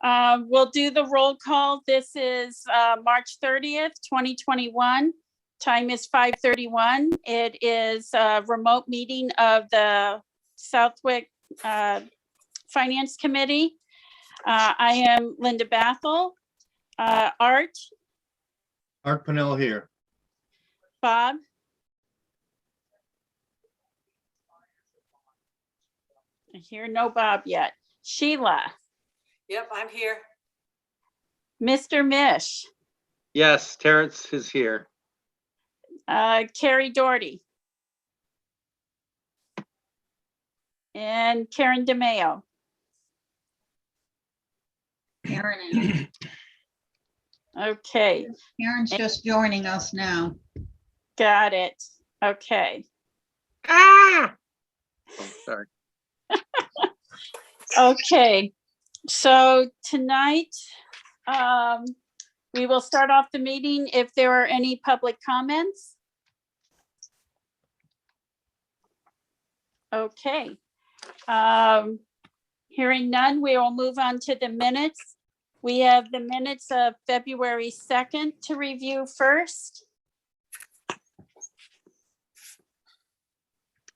We'll do the roll call. This is March 30th, 2021. Time is 5:31. It is a remote meeting of the Southwick Finance Committee. I am Linda Bathel. Art Pennell here. Bob. I hear no Bob yet. Sheila. Yep, I'm here. Mr. Mish. Yes, Terrence is here. Carrie Doherty. And Karen DeMayo. Karen, Okay, Karen's just joining us now. got it. Okay. Ah! Oh, sorry. Okay, so tonight, we will start off the meeting if there are any public comments. Okay. Hearing none, we will move on to the minutes. We have the minutes of February 2nd to review first.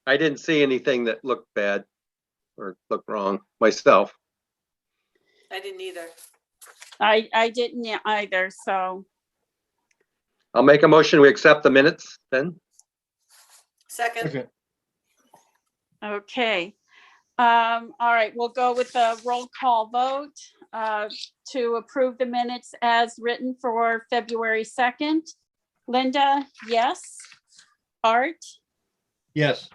I didn't see anything that looked bad or looked wrong myself. I didn't either. I didn't either, so. I'll make a motion. We accept the minutes then. Second, Okay. Okay. All right, we'll go with a roll call vote to approve the minutes as written for February 2nd. Linda, yes. Art, Yes.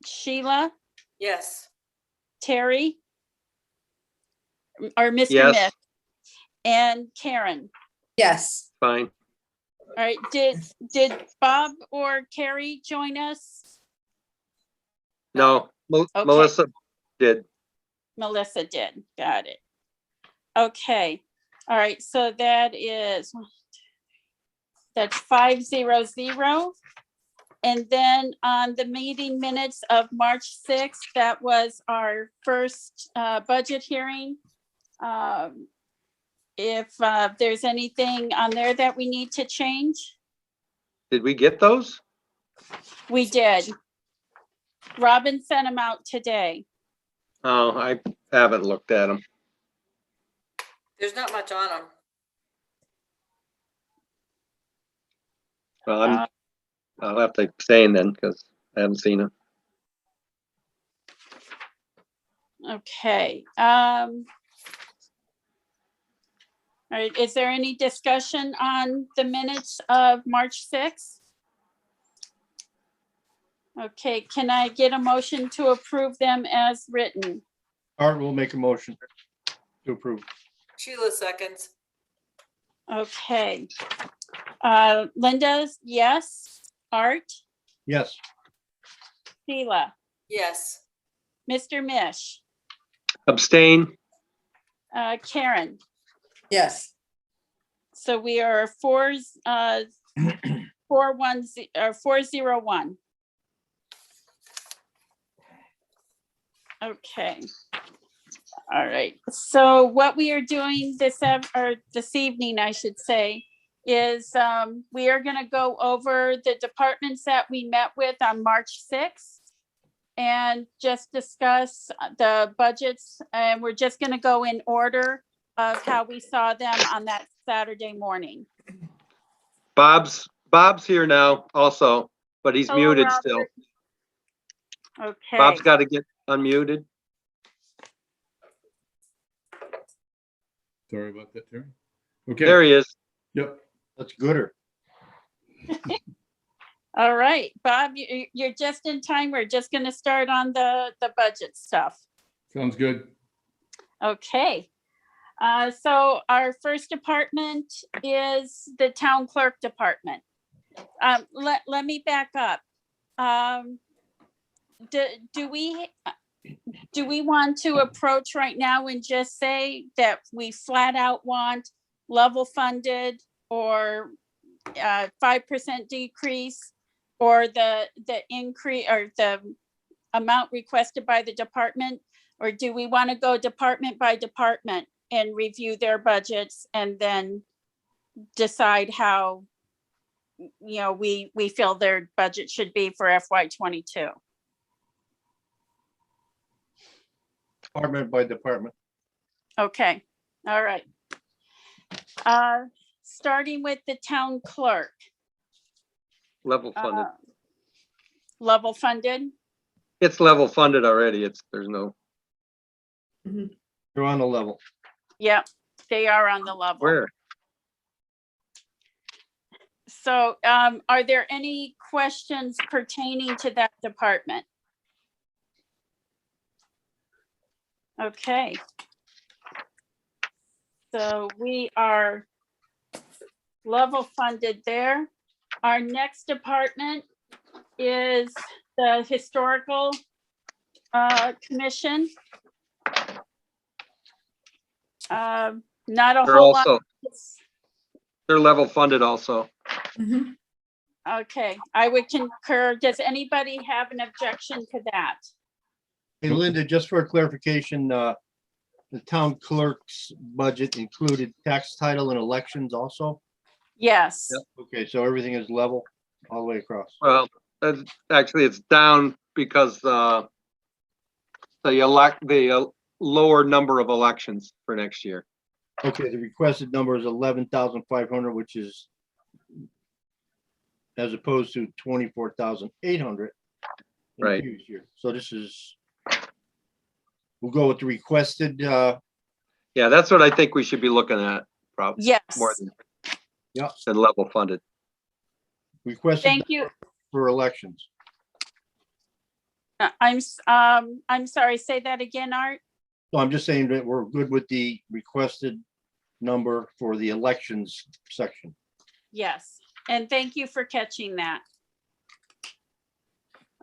Sheila, yes. Terry, or Mr. Yes. Mish, and Karen. Yes. Fine. All right, did Bob or Carrie join us? No, Okay. Melissa did. Melissa did, got it. Okay, all right, so that's 500. And then on the meeting minutes of March 6th, that was our first budget hearing. If there's anything on there that we need to change, Did we get those? we did. Robin sent them out today. Oh, I haven't looked at them. There's not much on them. Well, I'll have to abstain then because I haven't seen them. Okay. All right, is there any discussion on the minutes of March 6th? Okay, can I get a motion to approve them as written? Art will make a motion to approve. Sheila seconds. Okay. Linda, yes. Art, Yes. Sheila, Yes. Mr. Mish, Abstain. Karen. Yes. So we are 401. Okay. All right. So what we are doing this evening, I should say, is we are going to go over the departments that we met with on March 6th and just discuss the budgets. And we're just going to go in order of how we saw them on that Saturday morning. Bob's here now also, but he's Hello, muted Robert. still. Okay. Bob's got to get unmuted. Sorry about that, Terry. Okay. There he is. Yep. That's gooder. All right, Bob, you're just in time. We're just going to start on the budget stuff. Sounds good. Okay. So our first department is the town clerk department. Let me back up. Do we want to approach right now and just say that we flat out want level funded or 5% decrease, or the increase or the amount requested by the department Or do we want to go department by department and review their budgets and then decide how, we feel their budget should be for FY '22? Department by department. Okay, all right. Starting with the town clerk, Level funded. level funded. It's level funded already. There's no, You're on the level. Yep, they are on the level. where? So, are there any questions pertaining to that department? Okay. So we are level funded there. Our next department is the Historical Commission. Not a They're whole lot. also, they're level funded also. Okay, I would concur. Does anybody have an objection to that? Hey, Linda, just for clarification, the town clerk's budget included tax title and elections also? Yes. Yep. Okay, so everything is level all the way across. Well, actually, it's down because the lower number of elections for next year. Okay, the requested number is 11,500, which is as opposed to 24,800 in the Right. previous year. So this is, we'll go with the requested, Yeah, that's what I think we should be looking at, probably Yes. more than. Yeah. Than level funded. requested Thank you. for elections. I'm sorry, say that again, Art? So I'm just saying that we're good with the requested number for the elections section. Yes, and thank you for catching that.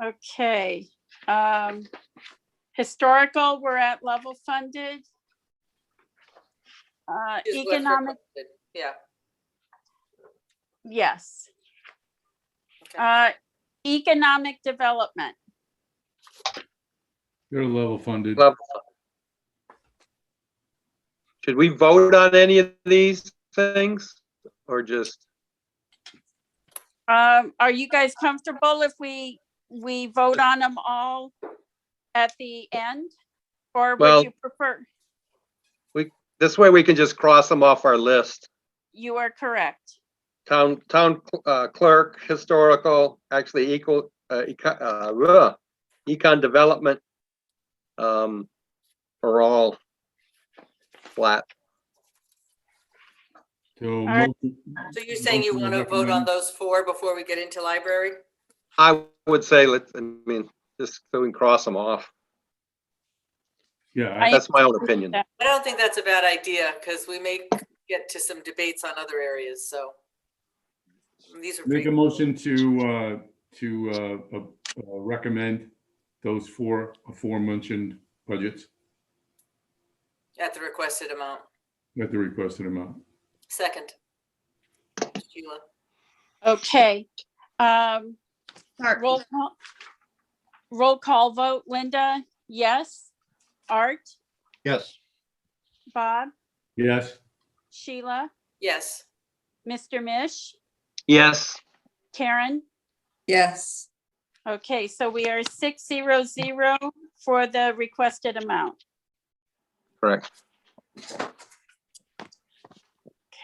Okay, historical, we're at level funded. Is what's Economic, requested. Yeah, yes. okay. Economic development, They're level funded. Level funded. Should we vote on any of these things or just, are you guys comfortable if we vote on them all at the end? Or Well- would you prefer? this way we can just cross them off our list. You are correct. Town clerk, historical, actually econ development. Are all flat. So right. So you're saying you want to vote on those four before we get into library? I would say, just so we can cross them off. Yeah, I That's my own understand opinion. that. I don't think that's a bad idea because we may get to some debates on other areas, so. These are make a pretty, motion to recommend those four aforementioned budgets at the requested amount. at the requested amount. Second. Sheila. Okay, Art, roll call vote. Linda, yes. Art, Yes. Bob, Yes. Sheila, Yes. Mr. Mish, Yes, Karen. Yes. Okay, so we are 600 for the requested amount. correct.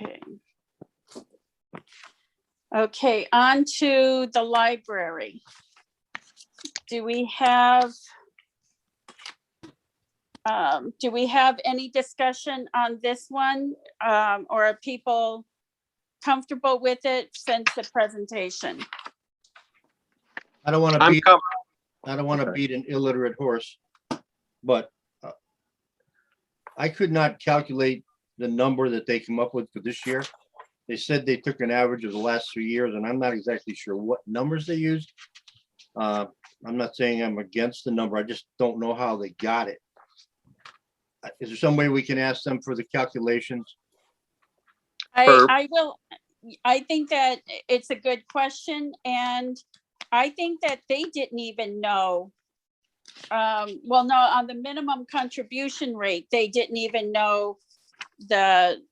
Okay. Okay, on to the library. Do we have any discussion on this one? Or are people comfortable with it since the presentation? I don't want to I'm beat, com- I don't want to Okay. beat an illiterate horse, but I could not calculate the number that they come up with for this year. They said they took an average of the last 3 years, and I'm not exactly sure what numbers they used. I'm not saying I'm against the number. I just don't know how they got it. Is there some way we can ask them for the calculations? For- I will, I think that it's a good question, and I think that they didn't even know well, no, on the minimum contribution rate, they didn't even know the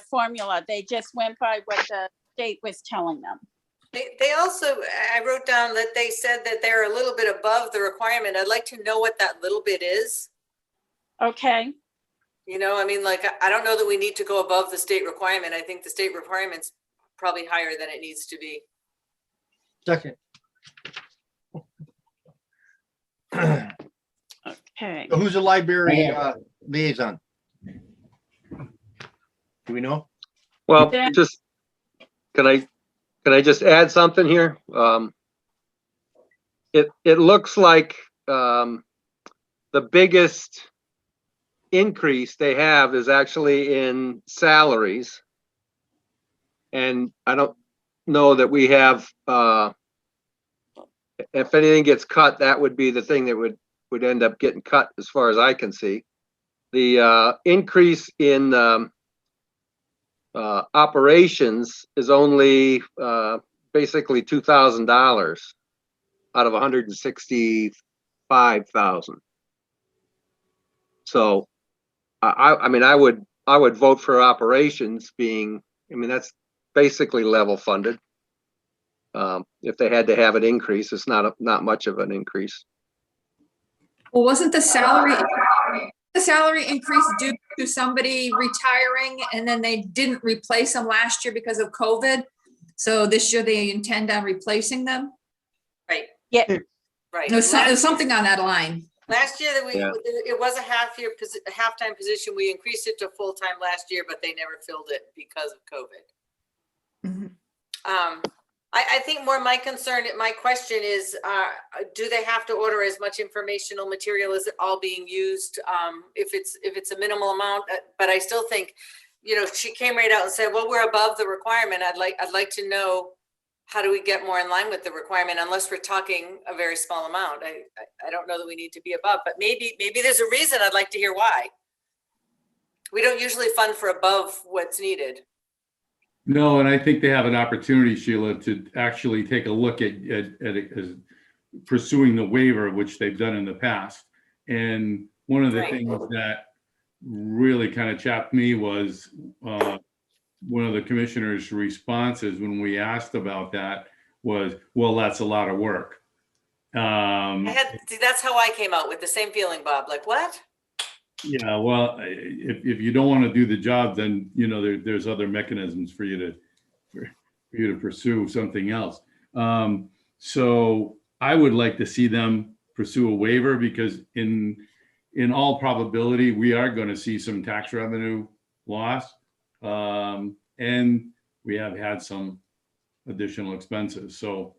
formula. They just went by what the state was telling them. They also, I wrote down that they said that they're a little bit above the requirement. I'd like to know what that little bit is. Okay, You know, I mean, like, I don't know that we need to go above the state requirement. I think the state requirement's probably higher than it needs to be. Second. okay. So who's the library liaison? Do we know? Well, Yeah. just, can I just add something here? It looks like, the biggest increase they have is actually in salaries. And I don't know that we have, if anything gets cut, that would be the thing that would end up getting cut as far as I can see. The increase in operations is only basically $2,000 out of 165,000. So I mean, I would vote for operations being, I mean, that's basically level funded. If they had to have an increase, it's not much of an increase. Well, wasn't the salary increase due to somebody retiring and then they didn't replace them last year because of COVID? So this year they intend on replacing them? Right. Yeah. Right. There's something on that line. Last year that Yeah. it was a half-time position. We increased it to full-time last year, but they never filled it because of COVID. Mhm. I think more my question is, do they have to order as much informational material? Is it all being used? If it's a minimal amount, but I still think, you know, she came right out and said, well, we're above the requirement. I'd like to know, how do we get more in line with the requirement, unless we're talking a very small amount? I don't know that we need to be above, but maybe there's a reason. I'd like to hear why. We don't usually fund for above what's needed. No, and I think they have an opportunity, Sheila, to actually take a look at as pursuing the waiver, which they've done in the past. And one of the Right. things that really kind of chapped me was one of the commissioner's responses when we asked about that was, well, that's a lot of work. See, that's how I came out with the same feeling, Bob. Like, what? Yeah, well, if you don't want to do the job, then, you know, there's other mechanisms for you to pursue something else. So I would like to see them pursue a waiver, because in all probability, we are going to see some tax revenue loss. And we have had some additional expenses. So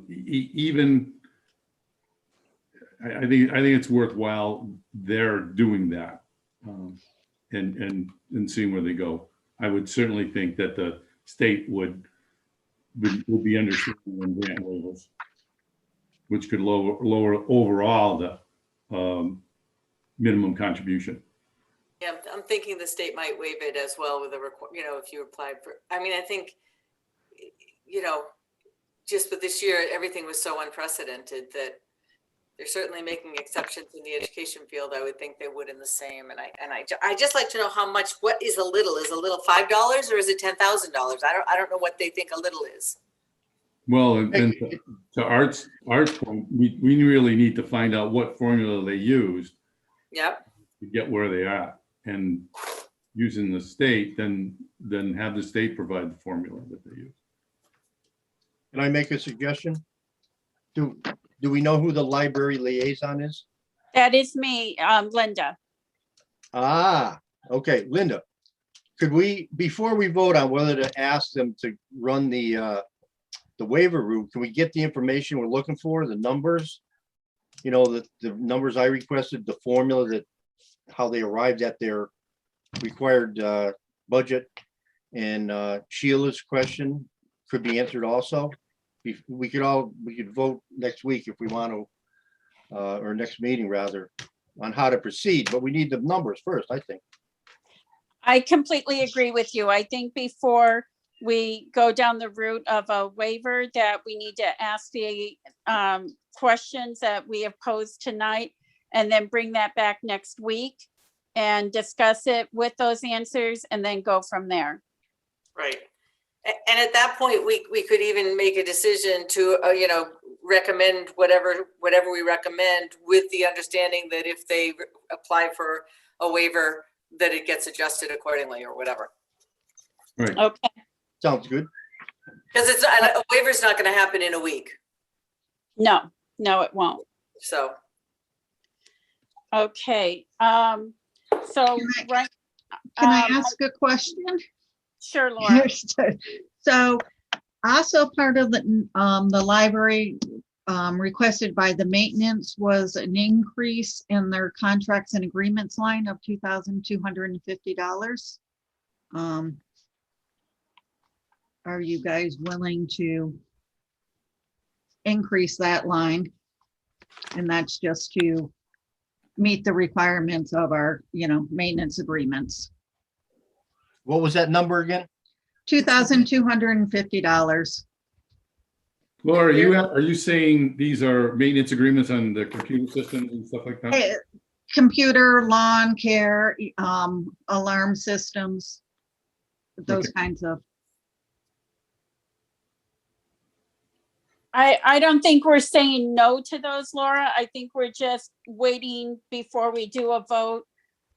even I think it's worthwhile they're doing that, and seeing where they go. I would certainly think that the state would be understanding in grant waivers, which could lower overall the minimum contribution. Yeah, I'm thinking the state might waive it as well with you know, if you applied for, I mean, I think, you know, just with this year, everything was so unprecedented that they're certainly making exceptions in the education field. I would think they would in the same. And I just like to know how much, what is a little? Is a little $5 or is it $10,000? I don't know what they think a little is. Well, and to Art's point, we really need to find out what formula they used Yep. to get where they are, and using the state, then have the state provide the formula that they use. Can I make a suggestion? Do we know who the library liaison is? That is me, Linda. Ah, okay, Linda. Could we, before we vote on whether to ask them to run the waiver route, can we get the information we're looking for, the numbers? You know, the numbers I requested, the formula, that how they arrived at their required budget, and Sheila's question could be answered also. We could vote next week if we want to, or next meeting rather, on how to proceed, but we need the numbers first, I think. I completely agree with you. I think before we go down the route of a waiver that we need to ask the questions that we have posed tonight, and then bring that back next week and discuss it with those answers and then go from there. Right. And at that point, we could even make a decision to, recommend whatever we recommend, with the understanding that if they apply for a waiver, that it gets adjusted accordingly or whatever. Right. Okay, Sounds good. Because a waiver's not going to happen in a week. no, it won't. So, Okay, so, Can right, Can I ask a question? sure, Laura. So also part of the library requested by the maintenance was an increase in their contracts and agreements line of $2,250. Are you guys willing to increase that line? And that's just to meet the requirements of our, maintenance agreements. What was that number again? $2,250. Laura, are you saying these are maintenance agreements on the computer systems and stuff like that? Computer, lawn care, alarm systems, those kinds of. I don't think we're saying no to those, Laura. I think we're just waiting before we do a vote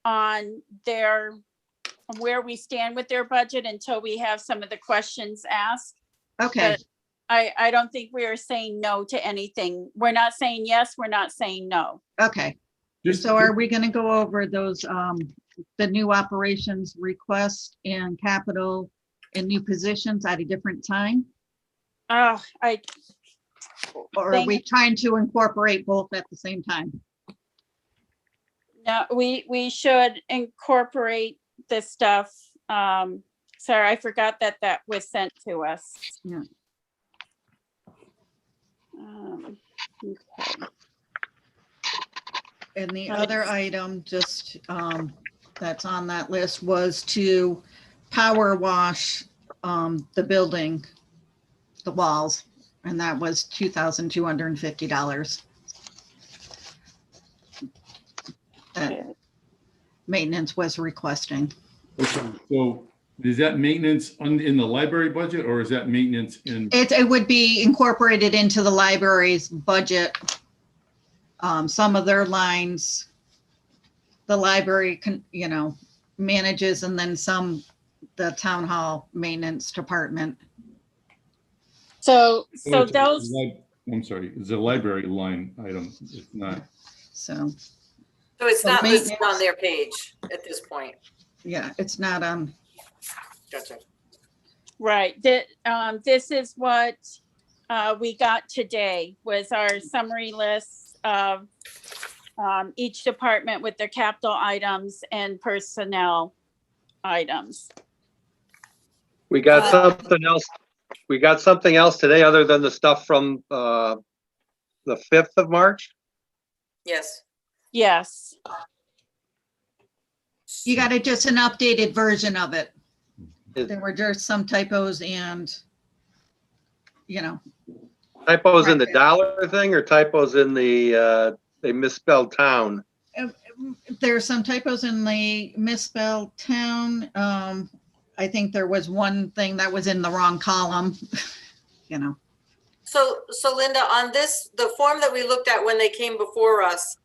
on where we stand with their budget until we have some of the questions asked. Okay, I don't think we are saying no to anything. We're not saying yes, we're not saying no. okay. So are we going to go over those, the new operations request and capital and new positions at a different time? Oh, Or are we trying to incorporate both at the same time? no, we should incorporate this stuff. Sorry, I forgot that was sent to us. Yeah. Okay. And the other item just that's on that list was to power wash the building, the walls, and that was $2,250. That maintenance was requesting. Okay, so is that maintenance in the library budget, or is that maintenance in? It would be incorporated into the library's budget. Some of their lines, the library manages, and then the town hall maintenance department. So it's those, I'm sorry, it's a library line item. It's not. So, it's So not listed maintenance- on their page at this point. yeah, it's not on. Gotcha. right, this is what we got today, was our summary list of each department with their capital items and personnel items. We got something else. We got something else today other than the stuff from the 5th of March? Yes. Yes, You got just an updated version of it. Is- There were just some typos and, Typos in the Right. dollar thing or typos in the, they misspelled town? there's some typos in the misspelled town. I think there was one thing that was in the wrong column, So Linda, on this, the form that we looked at when they came before us,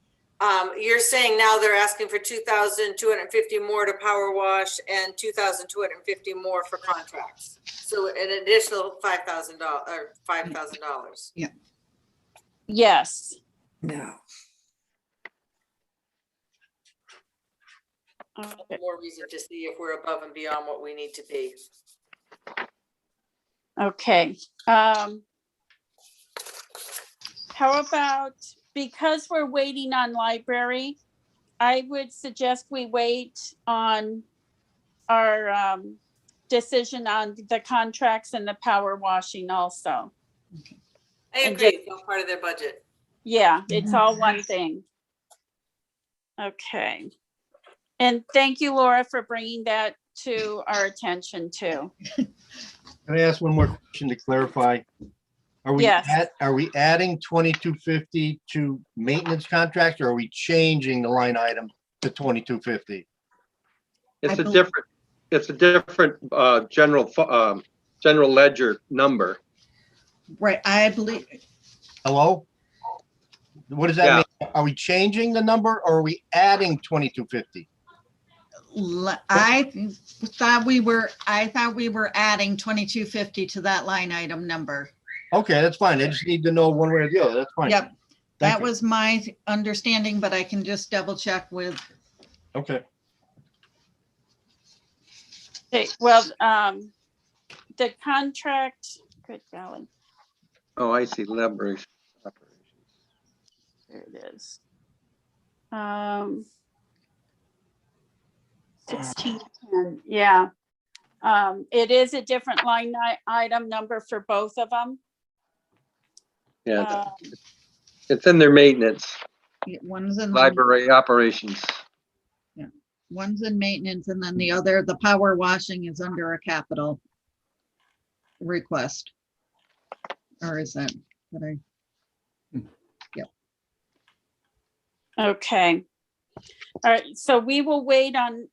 you're saying now they're asking for 2,250 more to power wash and 2,250 more for contracts. So an additional $5,000 or $5,000. yes. No. Okay. More reason to see if we're above and beyond what we need to be. Okay. How about, because we're waiting on library, I would suggest we wait on our decision on the contracts and the power washing also. I And agree, it's all part of their budget. Yeah, it's all one thing. Okay. And thank you, Laura, for bringing that to our attention too. Can I ask one more question to clarify? Yes. Are we adding 2250 to maintenance contracts, or are we changing the line item to 2250? It's I a bel- different, general ledger number. Right, I believe, Hello? What does that mean? Are we changing the number, or are we adding 2250? I thought we were adding 2250 to that line item number. Okay, that's fine. I just need to know one way or the other. That's fine. Yep, Thank that you. was my understanding, but I can just double check with, Okay. Okay, well, the contract, good golly, Oh, I see, leverage. there it is. 1610, yeah. It is a different line item number for both of them. Yeah, it's in their maintenance, one's in, library operations. one's in maintenance, and then the other, the power washing is under a capital request. Or is that, did Okay. All right, so we will wait on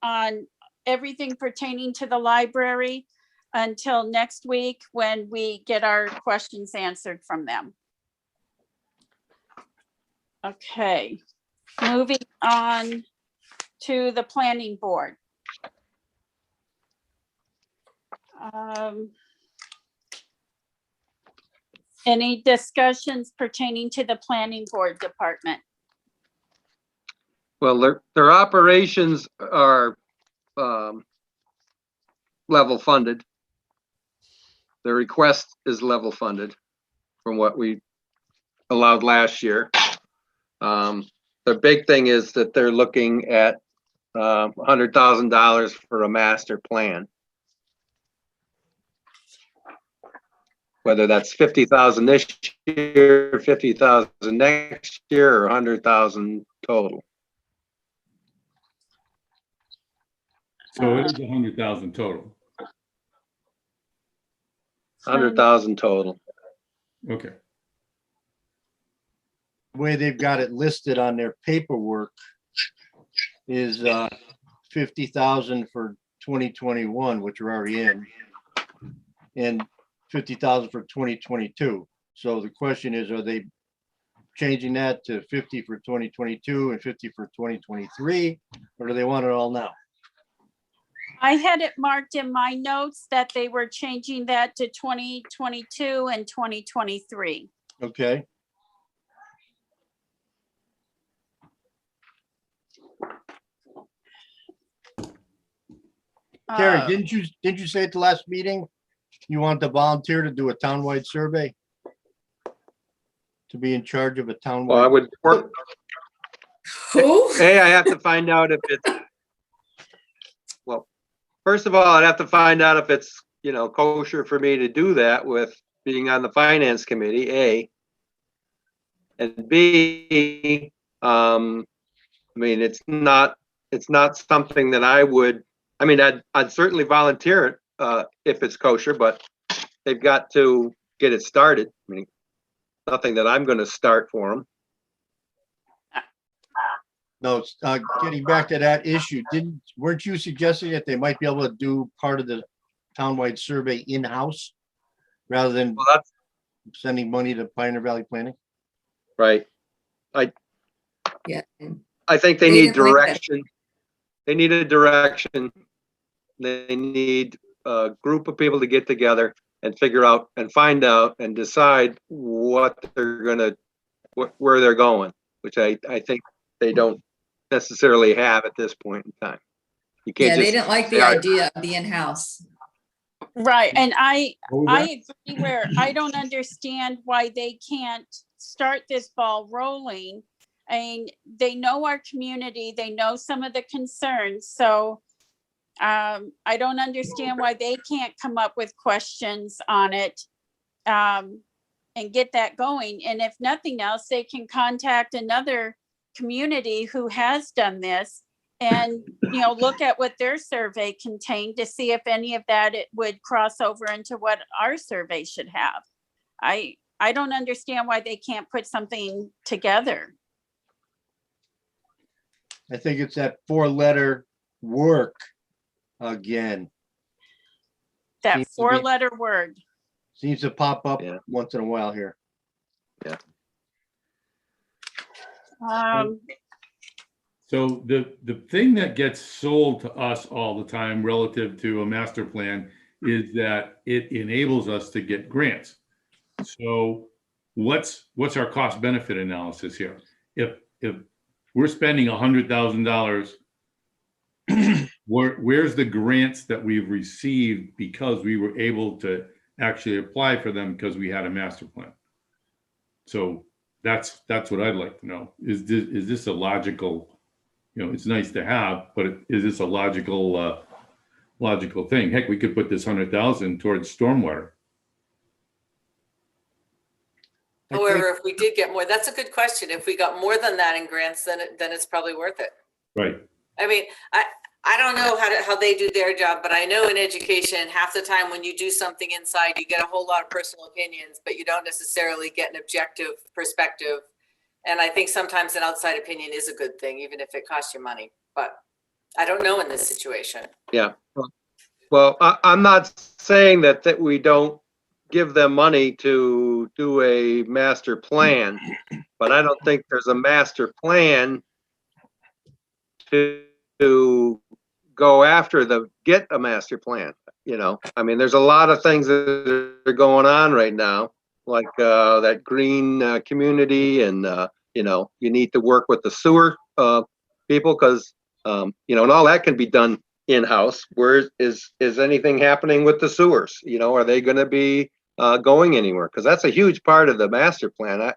everything pertaining to the library until next week when we get our questions answered from them. Okay, moving on to the planning board. Any discussions pertaining to the planning board department? Well, their operations are level funded. The request is level funded from what we allowed last year. The big thing is that they're looking at $100,000 for a master plan. Whether that's 50,000 this year, 50,000 next year, or 100,000 total. So it is 100,000 total. 100,000 total. Okay. The way they've got it listed on their paperwork is 50,000 for 2021, which we're already in, and 50,000 for 2022. So the question is, are they changing that to 50 for 2022 and 50 for 2023, or do they want it all now? I had it marked in my notes that they were changing that to 2022 and 2023. Okay. Terry, didn't you say at the last meeting you want to volunteer to do a townwide survey? To be in charge of a townwide? Well, I would work. Who? Hey, I have to find out if it's, well, first of all, I'd have to find out if it's, kosher for me to do that with being on the finance committee, A. And B, it's not something that I would, I'd certainly volunteer it if it's kosher, but they've got to get it started. Nothing that I'm going to start for them. No, it's getting back to that issue. Weren't you suggesting that they might be able to do part of the townwide survey in-house rather than Well, that's sending money to Pioneer Valley Planning? right. Yeah. I think they They need didn't like that. direction. They need a direction. They need a group of people to get together and figure out and find out and decide what they're gonna, where they're going, which I think they don't necessarily have at this point in time. You Yeah, can't they just, didn't like the they are- idea of the in-house. Right, and I What was that? agree where I don't understand why they can't start this ball rolling. They know our community, they know some of the concerns, so I don't understand why they can't come up with questions on it and get that going. And if nothing else, they can contact another community who has done this and, look at what their survey contained to see if any of that it would cross over into what our survey should have. I don't understand why they can't put something together. I think it's that 4-letter work again. That Seems to be- 4-letter word. Seems to pop up Yeah. once in a while here. So the thing that gets sold to us all the time relative to a master plan is that it enables us to get grants. So what's our cost benefit analysis here? If we're spending $100,000, where's the grants that we've received because we were able to actually apply for them because we had a master plan? So that's what I'd like to know. Is this a logical, it's nice to have, but is this a logical thing? Heck, we could put this 100,000 towards stormwater. I think- However, if we did get more, that's a good question. If we got more than that in grants, then it's probably worth it. Right. I mean, I don't know how they do their job, but I know in education, half the time when you do something inside, you get a whole lot of personal opinions, but you don't necessarily get an objective perspective. And I think sometimes an outside opinion is a good thing, even if it costs you money, but I don't know in this situation. Yeah. Well, I'm not saying that we don't give them money to do a master plan, but I don't think there's a master plan to go after get a master plan. I mean, there's a lot of things that are going on right now, like that green community, and you need to work with the sewer people because and all that can be done in-house. Where is anything happening with the sewers? Are they going to be going anywhere? Because that's a huge part of the master plan.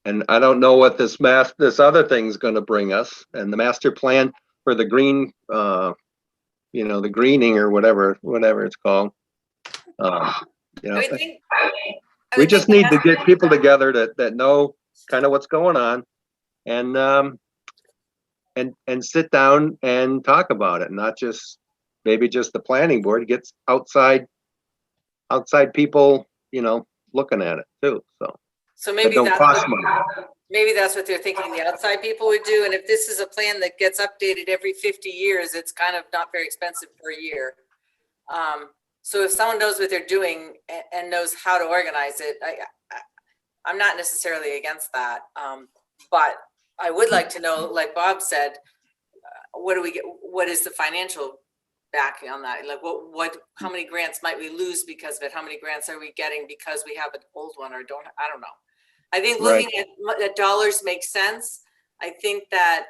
And I don't know what this other thing's going to bring us. And the master plan for the green, the greening or whatever it's called. I would think. I We would just think need to get people together that know kind of what's going on, and sit down and talk about it, not just maybe just the planning board. Gets outside people, looking at it too. So maybe don't that's cost what, money. maybe that's what they're thinking the outside people would do. And if this is a plan that gets updated every 50 years, it's kind of not very expensive per year. So if someone knows what they're doing and knows how to organize it, I'm not necessarily against that. But I would like to know, like Bob said, what do we get? What is the financial backing on that? Like how many grants might we lose because of it? How many grants are we getting because we have an old one or I don't know. I think looking at dollars makes sense. I think that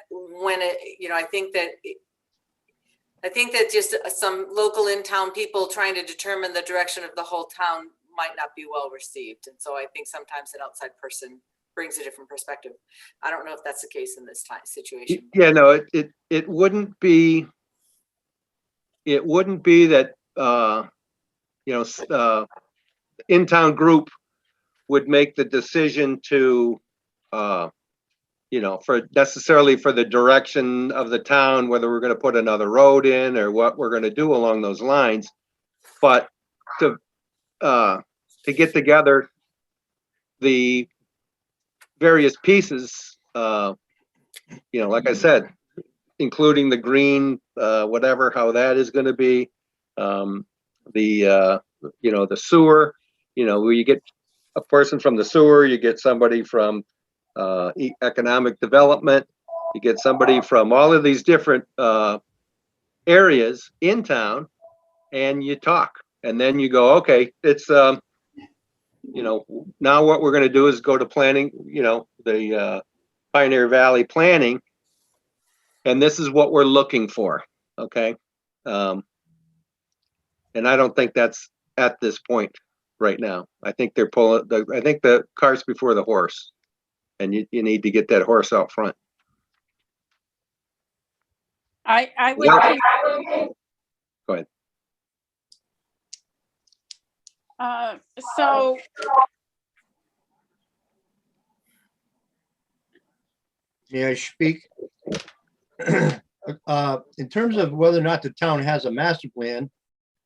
I think that just some local in-town people trying to determine the direction of the whole town might not be well received. And so I think sometimes an outside person brings a different perspective. I don't know if that's the case in this situation. Yeah, no, it wouldn't be that, in-town group would make the decision to, for necessarily for the direction of the town, whether we're going to put another road in or what we're going to do along those lines. But to get together the various pieces, like I said, including the green, whatever, how that is going to be, the sewer, where you get a person from the sewer, you get somebody from economic development, you get somebody from all of these different areas in town, and you talk, and then you go, okay, it's now what we're going to do is go to planning, the Pioneer Valley planning, and this is what we're looking for. Okay. And I don't think that's at this point right now. I think they're I think the cart's before the horse, and you need to get that horse out front. I would Yeah. think, Go ahead. so May I speak? In terms of whether or not the town has a master plan,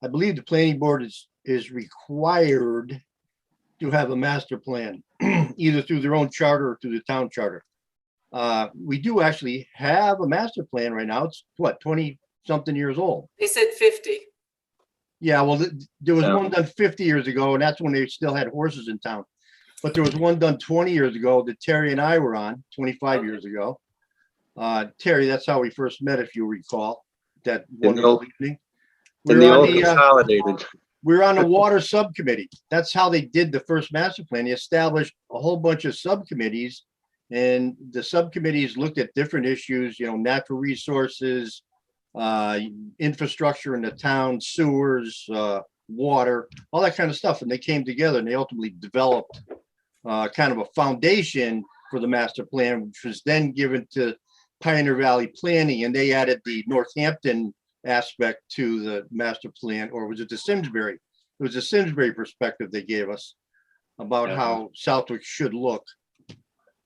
I believe the planning board is required to have a master plan, either through their own charter or through the town charter. We do actually have a master plan right now. It's what, 20-something years old? They said 50. Yeah, well, there was Yeah. one done 50 years ago, and that's when they still had horses in town. But there was one done 20 years ago that Terry and I were on, 25 Okay. years ago. Terry, that's how we first met, if you recall, that In the old- wonderful evening. In the old consolidated. We were on the water subcommittee. That's how they did the first master plan. They established a whole bunch of subcommittees. And the subcommittees looked at different issues, natural resources, infrastructure in the town, sewers, water, all that kind of stuff. And they came together and they ultimately developed kind of a foundation for the master plan, which was then given to Pioneer Valley Planning, and they added the Northampton aspect to the master plan, or was it the Simsbury? It was the Simsbury perspective they gave us about Yeah. how Southwick should look.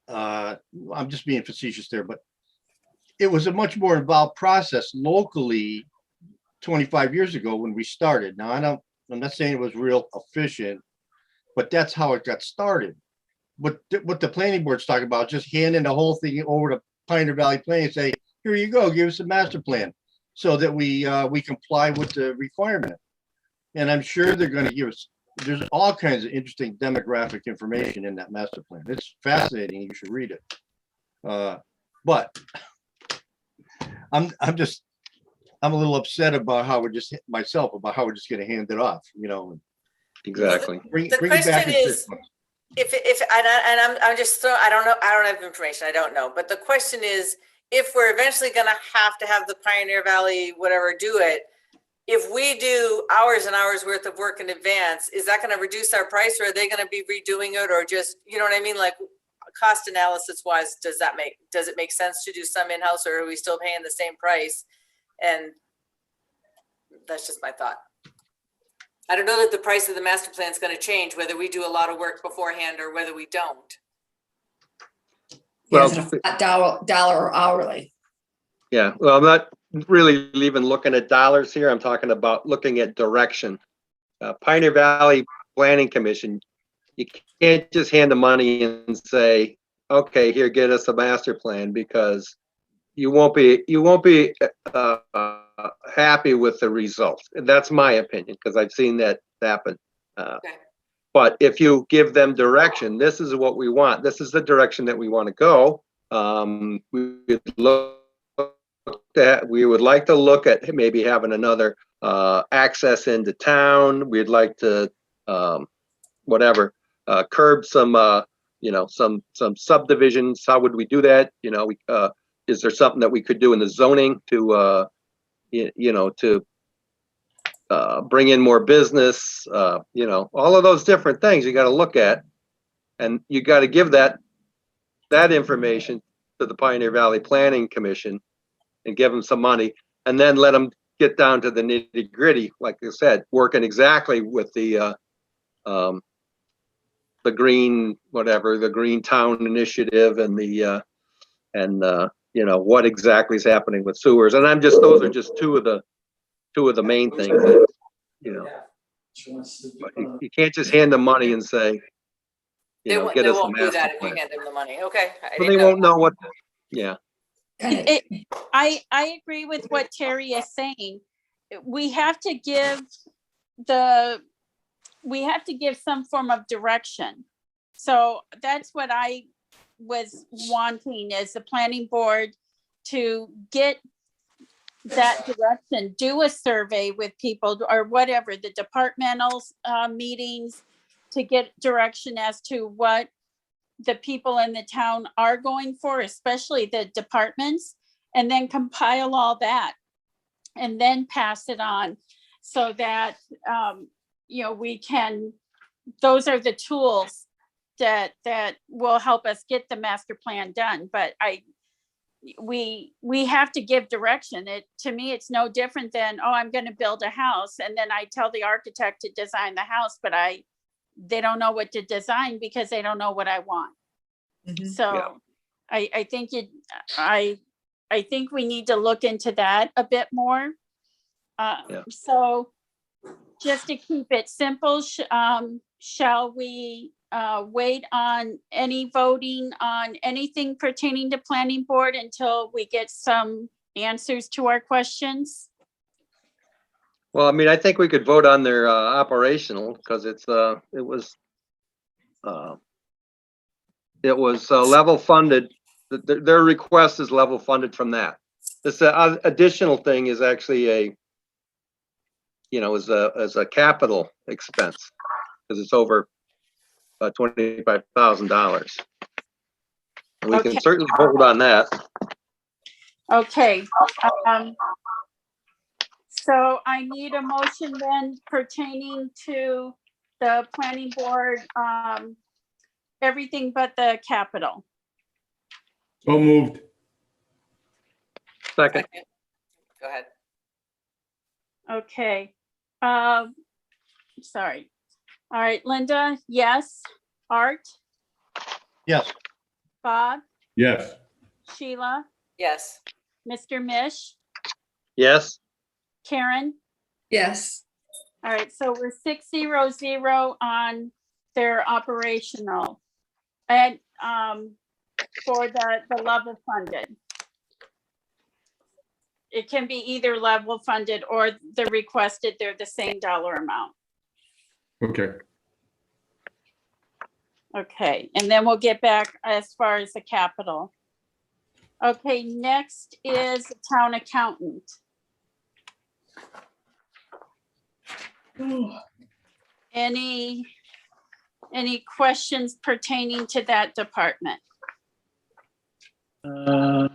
I'm just being facetious there, but it was a much more involved process locally 25 years ago when we started. Now, I'm not saying it was real efficient, but that's how it got started. What the planning board's talking about, just handing the whole thing over to Pioneer Valley Planning and say, here you go, give us a master plan so that we comply with the requirement. And I'm sure they're going to give us, there's all kinds of interesting demographic information in that master plan. It's fascinating. You should read it. But I'm a little upset about how we're just going to hand it off, Exactly. bring The it back question in is, 6 months. I'm just throwing, I don't have information, I don't know, but the question is, if we're eventually gonna have to have the Pioneer Valley, whatever, do it, if we do hours and hours worth of work in advance, is that gonna reduce our price, or are they gonna be redoing it, or just, you know what I mean? Like, cost analysis wise, does it make sense to do some in-house, or are we still paying the same price? And that's just my thought. I don't know that the price of the master plan is going to change, whether we do a lot of work beforehand or whether we don't. Well, Is it a dollar or hourly? Yeah, well, I'm not really even looking at dollars here. I'm talking about looking at direction. Pioneer Valley Planning Commission, you can't just hand the money and say, okay, here, get us a master plan, because you won't be happy with the result. That's my opinion, because I've seen that happen. Okay. But if you give them direction, this is what we want. This is the direction that we want to go. We would like to look at maybe having another access into town. We'd like to curb some some subdivisions. How would we do that? Is there something that we could do in the zoning to bring in more business? All of those different things you got to look at, and you got to give that information to the Pioneer Valley Planning Commission and give them some money, and then let them get down to the nitty gritty. Like I said, working exactly with the green, the Green Town Initiative, and what exactly is happening with sewers. And those are just two of the main things that, but you can't just hand them money and say, They won't get us a do that master if plan. you hand them the money. Okay. Well, they won't know what, I agree with what Terry is saying. We have to give some form of direction. So that's what I was wanting, is the planning board to get that direction, do a survey with people or whatever, the departmental meetings, to get direction as to what the people in the town are going for, especially the departments, and then compile all that and then pass it on so that, we can, those are the tools that will help us get the master plan done. But we have to give direction. To me, it's no different than, I'm going to build a house, and then I tell the architect to design the house, but they don't know what to design because they don't know what I want. Mhm. So I think I think we need to look into that a bit more. Yeah. So just to keep it simple, shall we wait on any voting on anything pertaining to planning board until we get some answers to our questions? Well, I mean, I think we could vote on their operational because it was level funded. Their request is level funded from that. This additional thing is actually is a capital expense because it's over $25,000. We Okay. can certainly vote on that. Okay. So I need a motion then pertaining to the planning board, everything but the capital. So moved. Second, Go ahead. Okay. Sorry. All right, Linda, yes. Art, Yes, Bob, Yes. Sheila, Yes. Mr. Mish, yes, Karen. Yes. All right, so we're 600 on their operational. And for the level funded. It can be either level funded or the requested, they're the same dollar amount. Okay. Okay, and then we'll get back as far as the capital. Okay, next is the town accountant. Any questions pertaining to that department? well,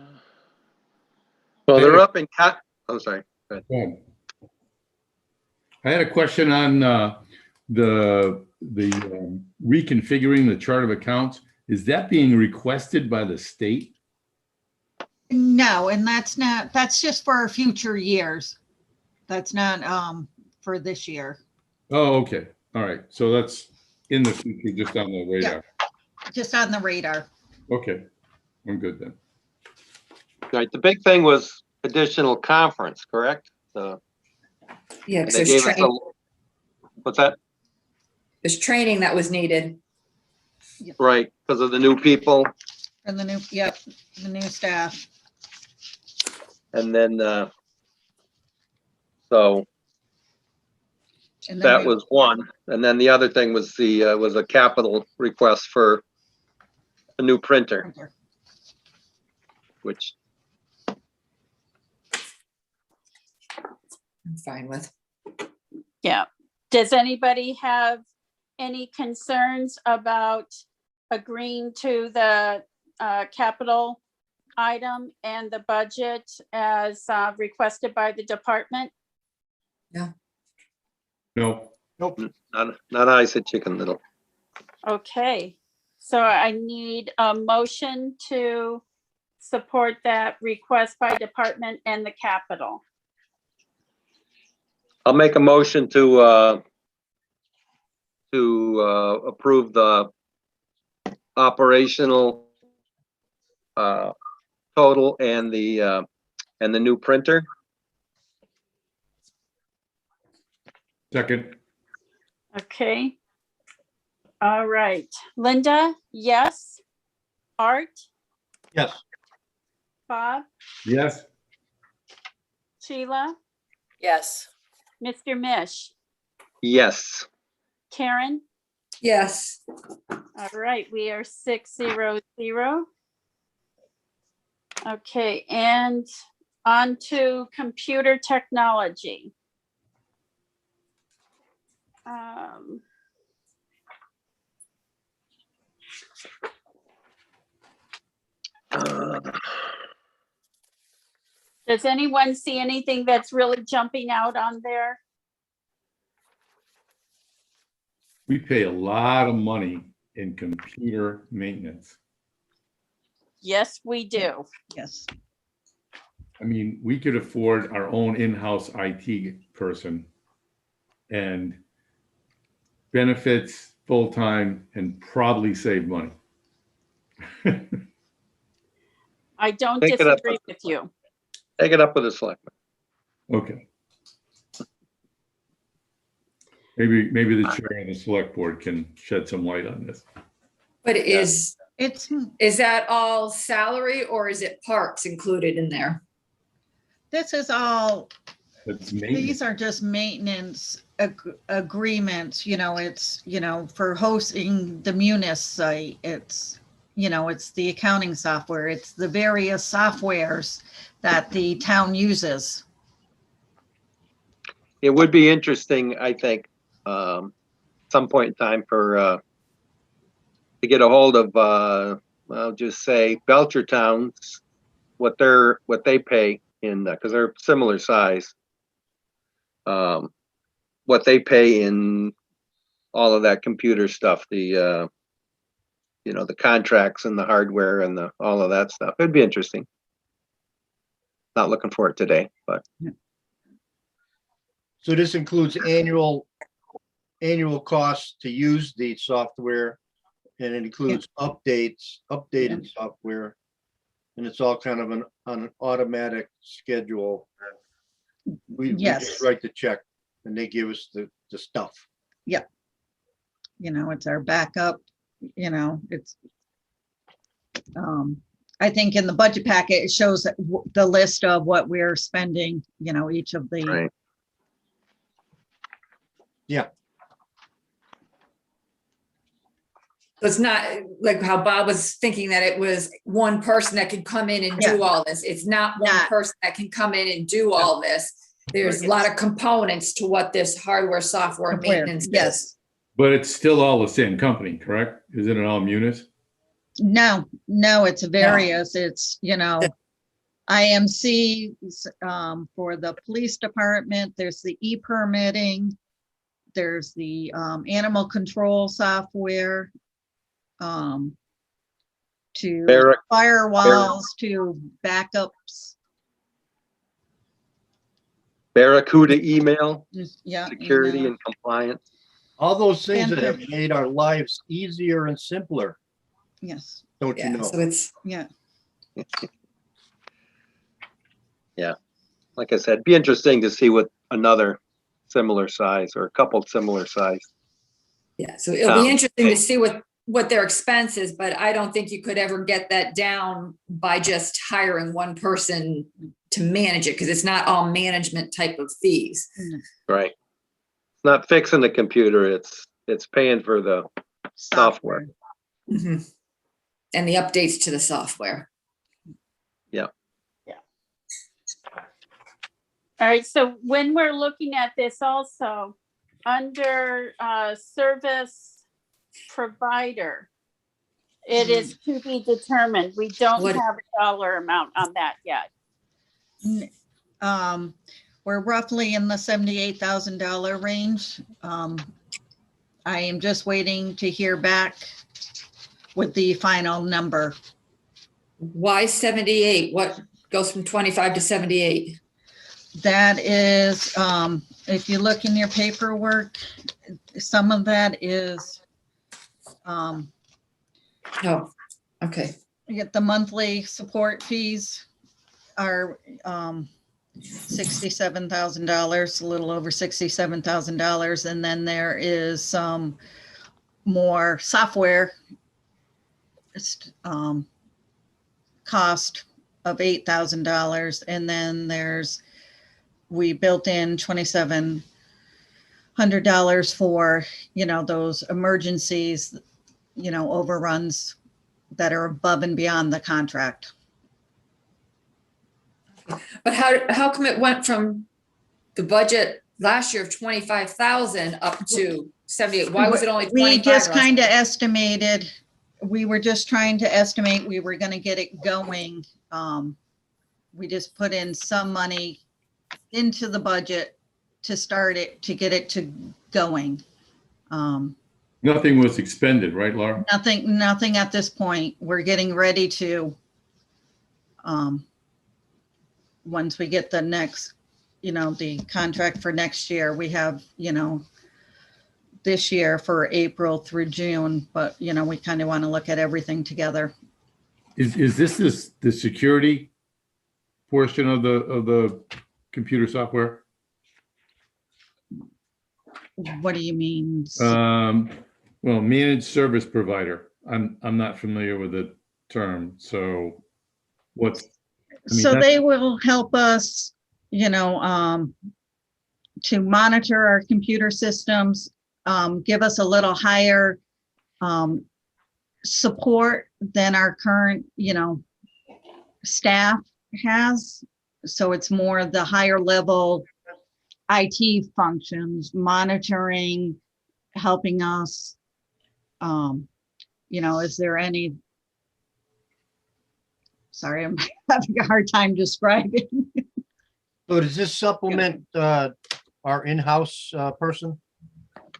they're up in I'm sorry. Go ahead. I had a question on the reconfiguring the chart of accounts. Is that being requested by the state? No, and that's just for future years. That's not for this year, Oh, okay. All right. So that's in the future, just on the radar. just on the radar. Okay. I'm good then. Right, the big thing was additional conference, correct? Yeah, 'cause They there's gave us training, what's that? there's training that was needed. Right, because of the new people, And the new staff. and then so And then that was one, and then the other thing was was a capital request for a new printer, which I'm fine with. Yeah. Does anybody have any concerns about agreeing to the capital item and the budget as requested by the department? No. not I said Chicken Little. Okay, so I need a motion to support that request by department and the capital. I'll make a motion to approve the operational total and the new printer. Second. Okay. All right, Linda, yes. Art, yes, Bob, Yes. Sheila, Yes. Mr. Mish, Yes. Karen. Yes. All right, we are 600. Okay, and on to computer technology. Does anyone see anything that's really jumping out on there? We pay a lot of money in computer maintenance. Yes, we do. Yes. I mean, we could afford our own in-house IT person and benefits full-time and probably save money. I don't Take it up. disagree with you. Take it up with the selectmen. Okay. Maybe the chair and the select board can shed some light on this. But is It's, that all salary or is it parks included in there? this is all, It's maintenance. these are just maintenance agreements, it's, for hosting the Munis site. It's, it's the accounting software. It's the various softwares that the town uses. It would be interesting, I think, some point in time for, to get a hold of, I'll just say Belchertown's, what they pay in, because they're similar size. What they pay in all of that computer stuff, the contracts and the hardware and all of that stuff. It'd be interesting. Not looking for it today, but So this includes annual costs to use the software, and it includes updated software, and it's all kind of on an automatic schedule. We Yes. just write the check, and they give us the stuff. It's our backup, it's, I think in the budget packet, it shows the list of what we're spending, each of the, right. So it's not like how Bob was thinking that it was one person that could come in and do all this. It's not one Not- person that can come in and do all this. There's a lot of components to what this hardware, software, and Software, maintenance is. yes. But it's still all the same company, correct? Isn't it all Munis? No, it's various, it's, IMC, for the police department, there's the e-permitting, there's the, animal control software, to Barrack- firewalls, to backups, Barracuda email, yeah. security email. and compliance. All those things that And- have made our lives easier and simpler, Yes, don't you Yeah, know? so it's, yeah, Like I said, be interesting to see what another similar size or a couple similar size. yeah, so it'll be interesting to see what their expense is, but I don't think you could ever get that down by just hiring one person to manage it, because it's not all management type of fees. Right. It's not fixing the computer, it's paying for the software. Mhm. And the updates to the software. All right, so when we're looking at this also, under service provider, it is to be determined. We don't What- have a dollar amount on that yet. We're roughly in the $78,000 range. I am just waiting to hear back with the final number. Why 78? What goes from 25 to 78? That is, if you look in your paperwork, some of that is, Oh, okay. you get the monthly support fees are $67,000, a little over $67,000. And then there is some more software cost of $8,000. And then we built in $2,700 for, those emergencies, overruns that are above and beyond the contract. But how come it went from the budget last year of 25,000 up to 78? Why was it only 25? We just last kind of year? estimated, we were just trying to estimate, we were gonna get it going. We just put in some money into the budget to start it, to get it to going. Nothing was expended, right, Laura? Nothing at this point. We're getting ready to, once we get the next, the contract for next year, we have, this year for April through June, but, we kind of want to look at everything together. Is this the security portion of the computer software? What do you mean? Well, managed service provider. I'm not familiar with the term, so what's, I mean, So that's- they will help us, you know, to monitor our computer systems, give us a little higher support than our current, you know, staff has. So it's more the higher level IT functions, monitoring, helping us. You know, is there any? Sorry, I'm having a hard time describing. So does this supplement our in-house person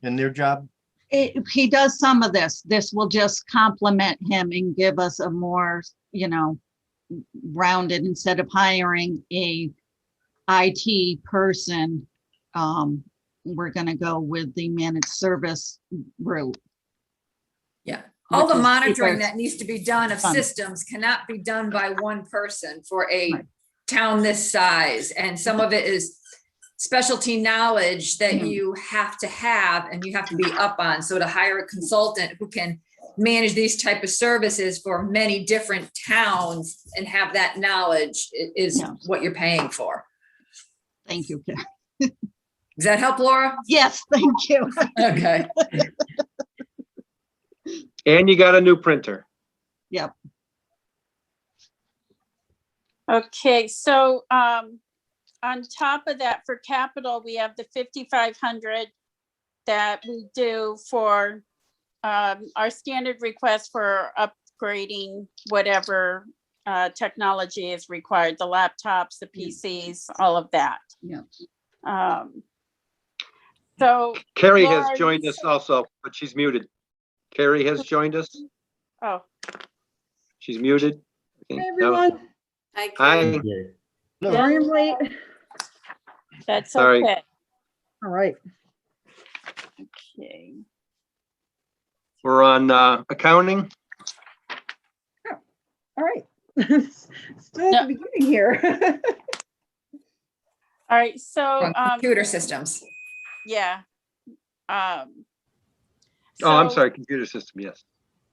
in their job? He does some of this. This will just complement him and give us a more, you know, rounded, instead of hiring a IT person. We're gonna go with the managed service route. Yeah. All the Which is monitoring cheaper. that needs to be done of Fun. systems cannot be done by one person for a Right. town this size. And some of it is specialty knowledge that Mhm. you have to have and you have to be up on. So to hire a consultant who can manage these type of services for many different towns and have that knowledge is Yeah. what you're paying for. Thank you. Karen. Does that help, Laura? Yes, thank you. Okay. And you got a new printer. Yep. Okay, so on top of that, for capital, we have the 5,500 that we do for our standard request for upgrading whatever technology is required, the laptops, the PCs, all of that. Yeah. So, Carrie Laura, has joined us also, but she's muted. Carrie has joined us. oh, She's muted. Okay, Hey, now- everyone. Hi, Karen. Hi, Okay. No, Sorry I'm late. that's Sorry. okay. All right. Okay. we're on accounting. All right. Still Yeah. at the beginning here. All right, so, On computer systems. yeah. Oh, I'm so- sorry, computer system, yes.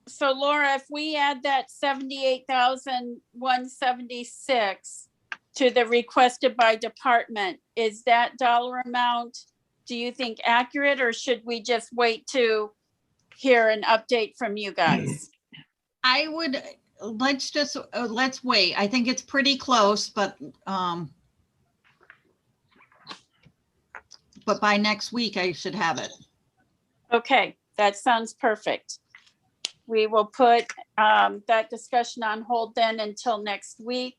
So Laura, if we add that 78,176 to the requested by department, is that dollar amount, do you think accurate, or should we just wait to hear an update from you guys? I would, let's wait. I think it's pretty close, but by next week I should have it. Okay, that sounds perfect. We will put that discussion on hold then until next week.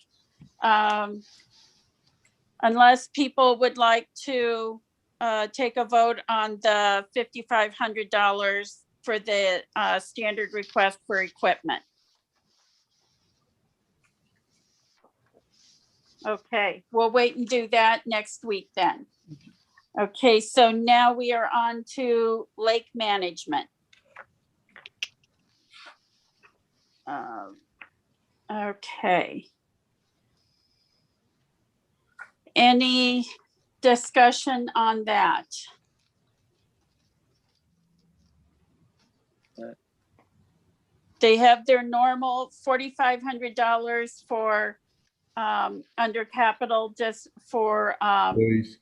Unless people would like to take a vote on the $5,500 for the standard request for equipment. Okay, we'll wait and do that next week then. Okay, so now we are on to lake management. Okay. Any discussion on that? They have their normal $4,500 for under capital, just for Please.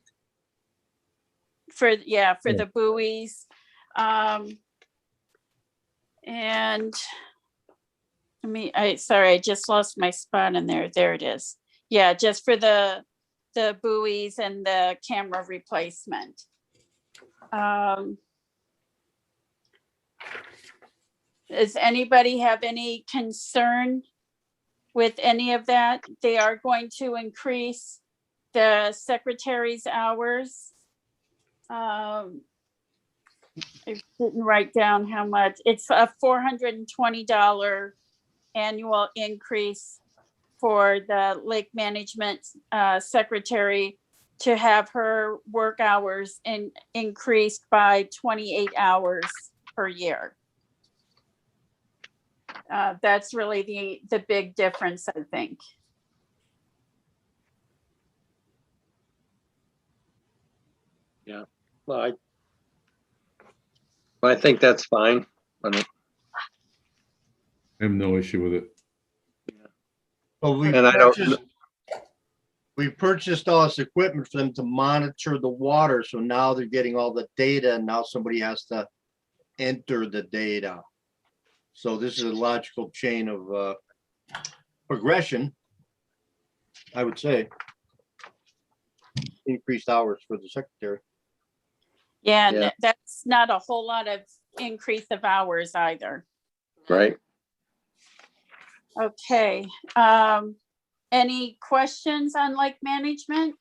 for Yeah. the buoys. And sorry, I just lost my spot in there. There it is. Yeah, just for the buoys and the camera replacement. Does anybody have any concern with any of that? They are going to increase the secretary's hours. I didn't write down how much. It's a $420 annual increase for the lake management secretary to have her work hours increased by 28 hours per year. That's really the big difference, I think. Well, I think that's fine. I have no issue with it. But And I don't, we purchased all this equipment for them to monitor the water, so now they're getting all the data, and now somebody has to enter the data. So this is a logical chain of progression, I would say. Increased hours for the secretary. Yeah, and Yeah. that's not a whole lot of increase of hours either. right? Okay, any questions on lake management?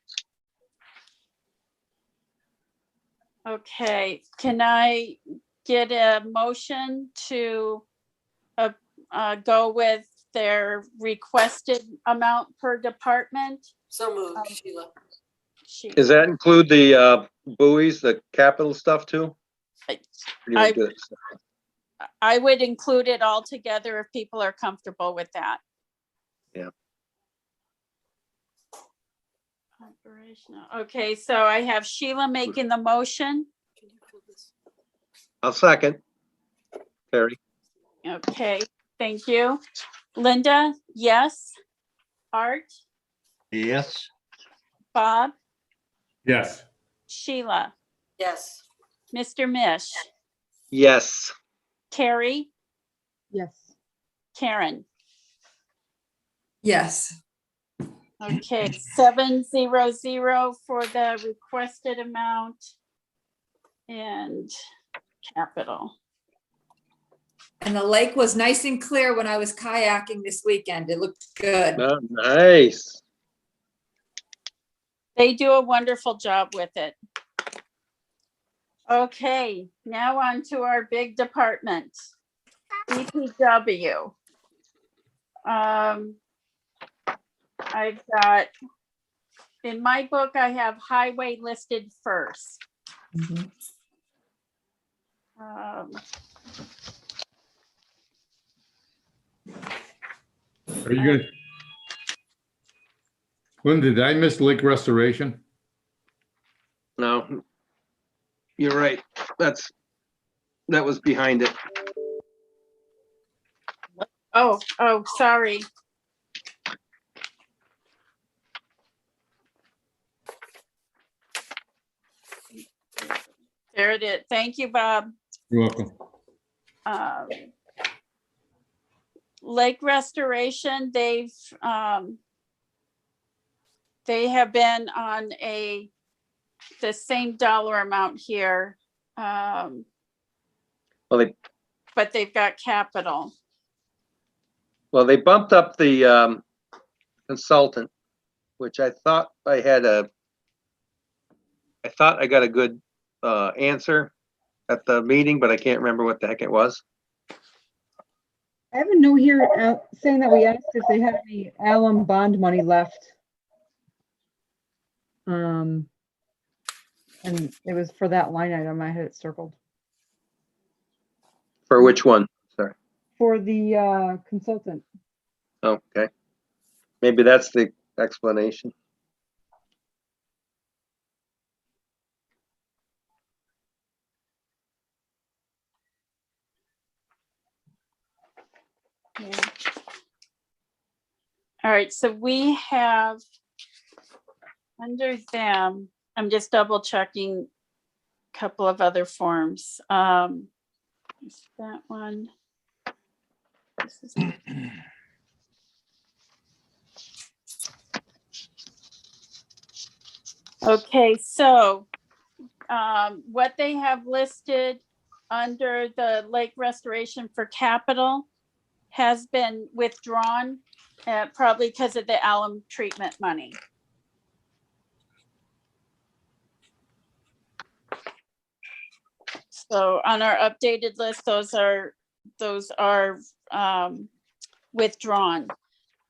Okay, can I get a motion to go with their requested amount per department? So moved, Sheila. Does that include the buoys, the capital stuff too? I would include it all together if people are comfortable with that. Yeah. Operational. Okay, so I have Sheila making the motion. I'll second. Terry, Okay, thank you. Linda, yes. Art, Yes, Bob, Yes, Sheila, Yes. Mr. Mish, yes. Carrie, Yes. Karen. Yes. Okay, 700 for the requested amount and capital. And the lake was nice and clear when I was kayaking this weekend. It looked good. Oh, nice. They do a wonderful job with it. Okay, now on to our big department, DPW. I've got, in my book, I have highway listed first. Mhm. are you gonna? Linda, did I miss lake restoration? No, you're right. That was behind it. Oh, sorry. There it is. Thank you, Bob. You're welcome. Lake restoration, they have been on the same dollar amount here. Well, But they've got capital. they bumped up the consultant, which I thought I got a good answer at the meeting, but I can't remember what the heck it was. I have a note here saying that we asked if they had any alum bond money left. And it was for that line item. I had it circled. For which one? Sorry. For the consultant. Okay. Maybe that's the explanation. Yeah. All right, so we have under them, I'm just double checking a couple of other forms. Is that one. This is okay, so what they have listed under the lake restoration for capital has been withdrawn, probably because of the alum treatment money. So on our updated list, those are withdrawn.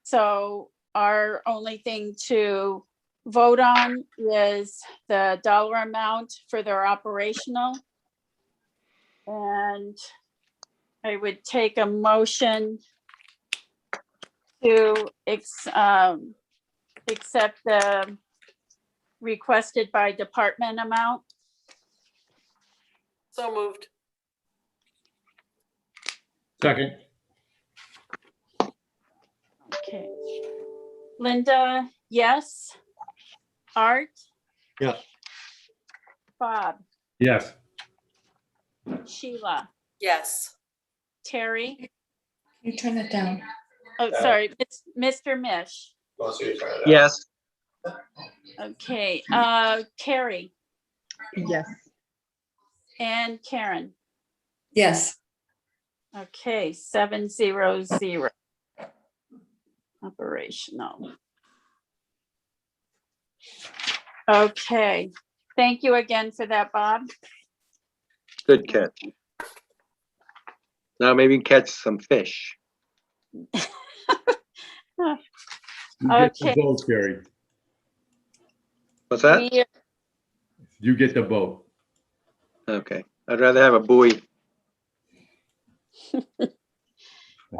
So our only thing to vote on is the dollar amount for their operational. And I would take a motion to accept the requested by department amount. So moved. Second. Okay. Linda, yes. Art, Yes, Bob, Yes. Sheila, Yes. Terry. You turn it down. Oh, sorry, it's Mr. Mish. Yes. Okay, Carrie Yes. and Karen. Yes. Okay, 700. Operational. Okay, thank you again for that, Bob. Good catch. Now maybe catch some fish. You get Okay. the boat, Carrie. What's that? We, You get the boat. Okay. I'd rather have a buoy.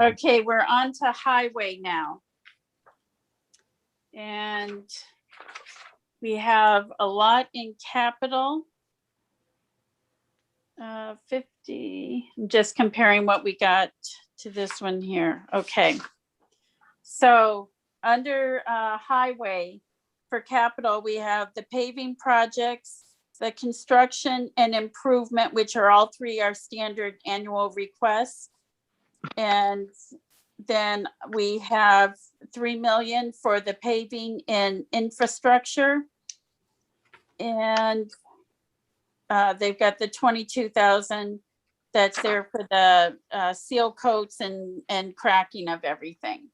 okay, we're on to highway now. And we have a lot in capital. 50, I'm just comparing what we got to this one here. Okay. So under highway for capital, we have the paving projects, the construction and improvement, which are all three our standard annual requests. And then we have 3 million for the paving and infrastructure. And they've got the 22,000 that's there for the seal coats and cracking of everything.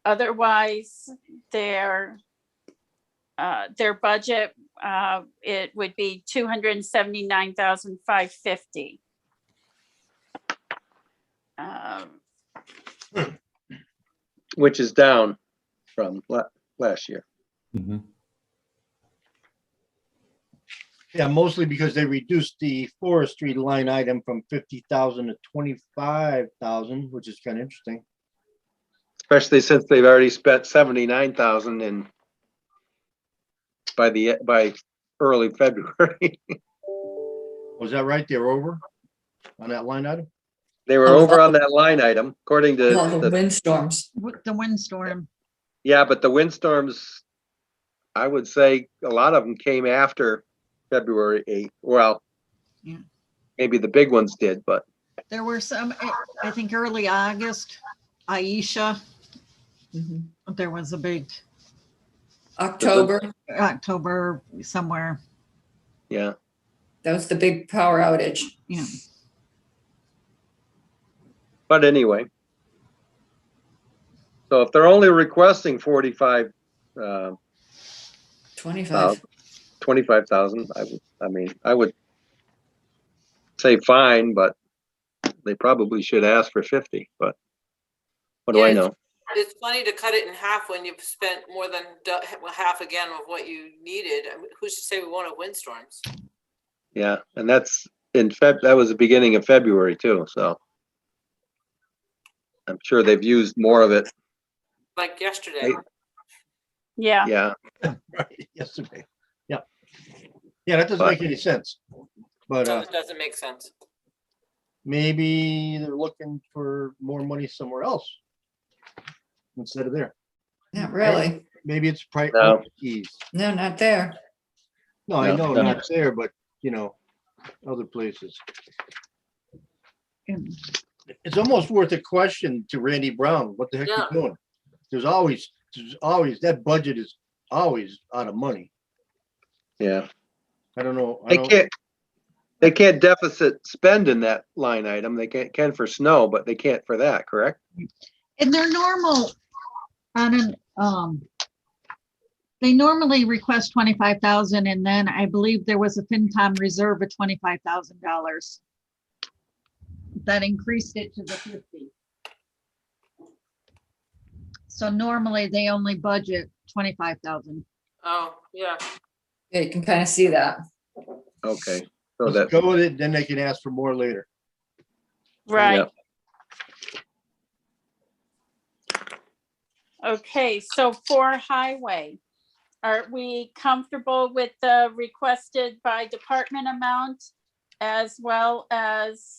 Otherwise, their budget, it would be 279,550. Which is down from last year. Mhm. yeah, mostly because they reduced the forestry line item from 50,000 to 25,000, which is kind of interesting. Especially since they've already spent 79,000 in by early February. Was that right? They were over on that line item? They were Oh, over on that line item, according to All the the, windstorms. With the windstorm. yeah, but the windstorms, I would say a lot of them came after February 8th. Well, Yeah. maybe the big ones did, but There were some, I think early August, Aisha, Mhm. there was a big October, October somewhere, yeah. that was the big power outage. yeah. But anyway. So if they're only requesting 25,000, 25. I would say fine, but they probably should ask for 50, but what do Yeah, I it's- know? It's funny to cut it in half when you've spent more than half again of what you needed. I mean, who's to say we won't have windstorms? Yeah, and that's that was the beginning of February too, so. I'm sure they've used more of it, Like yesterday. Yeah, yeah. Right, yesterday. Yeah. Yeah, that doesn't But- make any sense. But No, it doesn't make sense. maybe they're looking for more money somewhere else instead of there. Not really. Maybe it's No. priorities. No, not there. No, I know No. not there, but other places. And It's almost worth a question to Randy Brown. What the heck Yeah. you doing? There's always, that budget is always out of money. Yeah, I don't know. they can't deficit spend in that line item. They can for snow, but they can't for that, correct? and they're normal on an, they normally request 25,000 and then I believe there was a FinCom reserve of $25,000. That increased it to the 50. So normally they only budget 25,000. Oh, yeah. Yeah, you can kind of see that. Okay, so Let's that, go with it, then they can ask for more later. Right. Okay, so for highway, are we comfortable with the requested by department amount as well as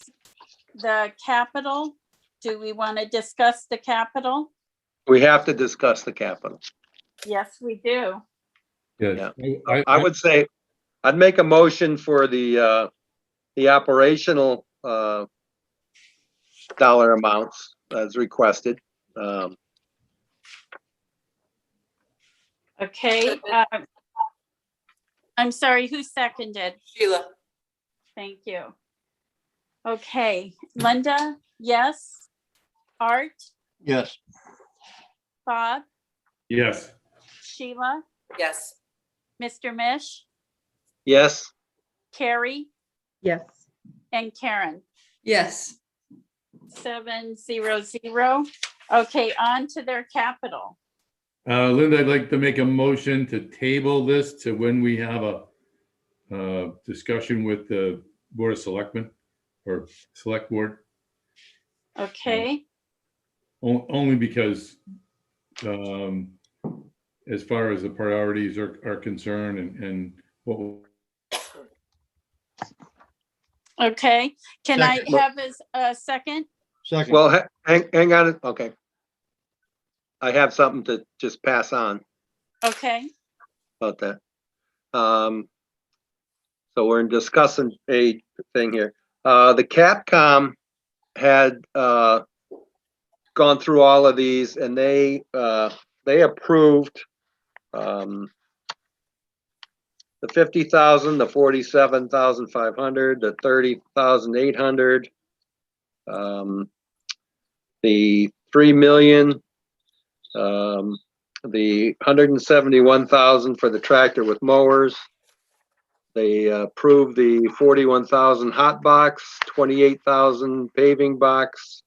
the capital? Do we want to discuss the capital? We have to discuss the capital. Yes, we do. Yes. I would say, I'd make a motion for the operational, dollar amounts as requested. Okay. I'm sorry, who seconded? Sheila, Thank you. Okay, Linda, yes. Art, Yes, Bob, Yes. Sheila, yes. Mr. Mish, Yes, Carrie, Yes. and Karen. Yes. 700. Okay, on to their capital. Linda, I'd like to make a motion to table this to when we have a discussion with the Board of Selectmen or Select Board. Okay, Only because as far as the priorities are concerned and what okay. Can I Second. have a second? second. well, hang on, okay. I have something to just pass on Okay, about that. So we're discussing a thing here. The Capcom had gone through all of these and they approved the 50,000, the 47,500, the 30,800, the 3 million, the 171,000 for the tractor with mowers. They approved the 41,000 hot box, 28,000 paving box,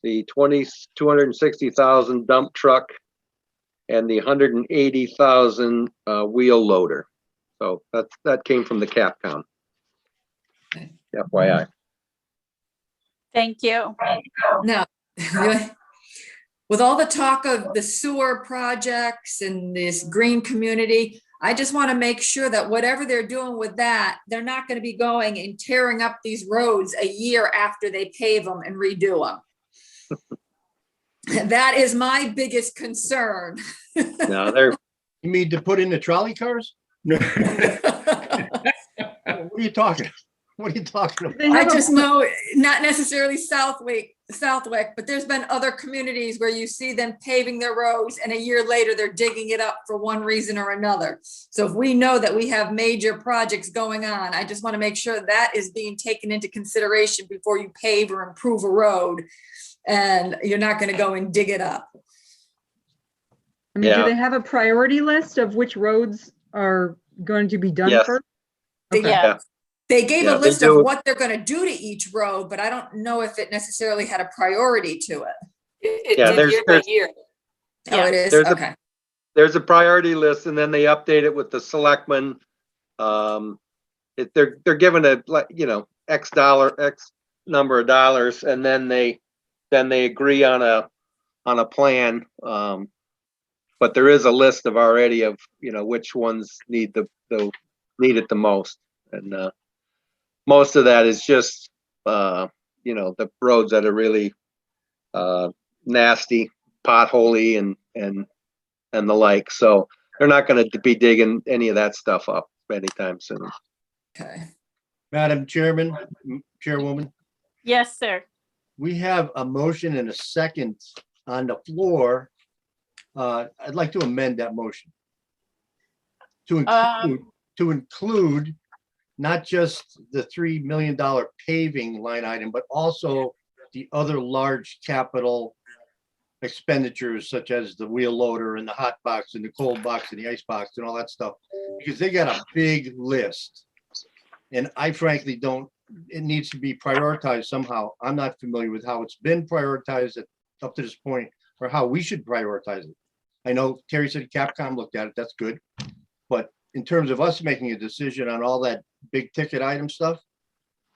the 260,000 dump truck, and the 180,000 wheel loader. So that came from the Capcom. Okay. FYI. thank you. Now, with all the talk of the sewer projects and this green community, I just want to make sure that whatever they're doing with that, they're not going to be going and tearing up these roads a year after they pave them and redo them. That is my biggest concern. No, they're You mean to put in the trolley cars? What are you talking? What are you talking about? They I have a- just know, not necessarily Southwick, but there's been other communities where you see them paving their roads and a year later they're digging it up for one reason or another. So if we know that we have major projects going on, I just want to make sure that is being taken into consideration before you pave or improve a road. And you're not going to go and dig it up. I mean, Yeah. do they have a priority list of which roads are going to be done Yes. first? They- Okay. Yeah, They gave Yeah, a they list do. of what they're going to do to each road, but I don't know if it necessarily had a priority to it. It Yeah, did there's- year by year. Oh, it is? There's a- Okay. there's a priority list and then they update it with the selectmen. They're given a, like, X number of dollars, and then they agree on a plan. But there is a list of already of, which ones need need it the most. And most of that is just, the roads that are really nasty, potholey and the like. So they're not gonna be digging any of that stuff up anytime soon. Okay. Madam Chairman, Chairwoman, yes, sir. we have a motion and a second on the floor. I'd like to amend that motion. To include not just the $3 million paving line item, but also the other large capital expenditures such as the wheel loader and the hot box and the cold box and the ice box and all that stuff, because they got a big list. And I frankly it needs to be prioritized somehow. I'm not familiar with how it's been prioritized up to this point or how we should prioritize it. I know Terry said Capcom looked at it, that's good. But in terms of us making a decision on all that big ticket item stuff,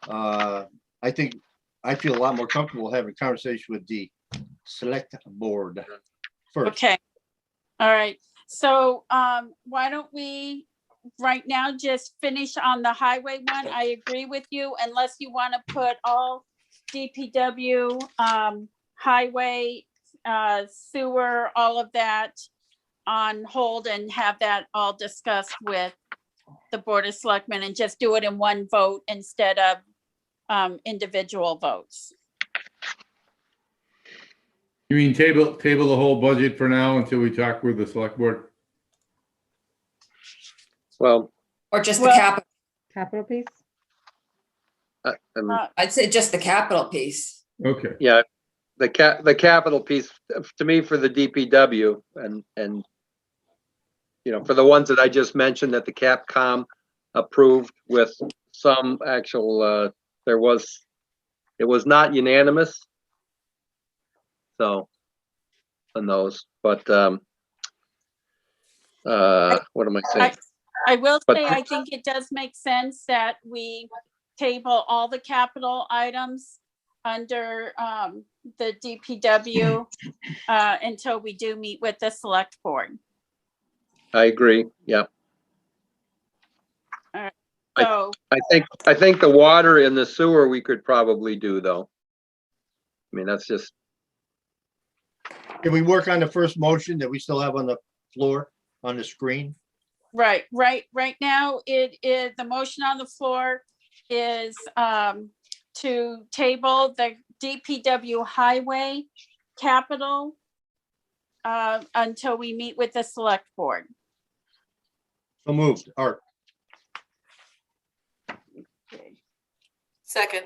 I think I feel a lot more comfortable having a conversation with the select board first. Okay. All right. So why don't we right now just finish on the highway one? I agree with you, unless you want to put all DPW, highway, sewer, all of that on hold and have that all discussed with the Board of Selectmen and just do it in one vote instead of individual votes. You mean table the whole budget for now until we talk with the select board? Well, Or just the Well- capital? Capital piece? I'd say just the capital piece. Okay, yeah, the capital piece to me for the DPW and you know, for the ones that I just mentioned that the Capcom approved with some actual, it was not unanimous. So, on those, but, what am I saying? I will But- say, I think it does make sense that we table all the capital items under the DPW until we do meet with the select board. I agree, yeah. So, I think the water and the sewer we could probably do though. I mean, that's just, Can we work on the first motion that we still have on the floor, on the screen? right now, it is, the motion on the floor is to table the DPW highway capital until we meet with the select board. So moved, Art. Second,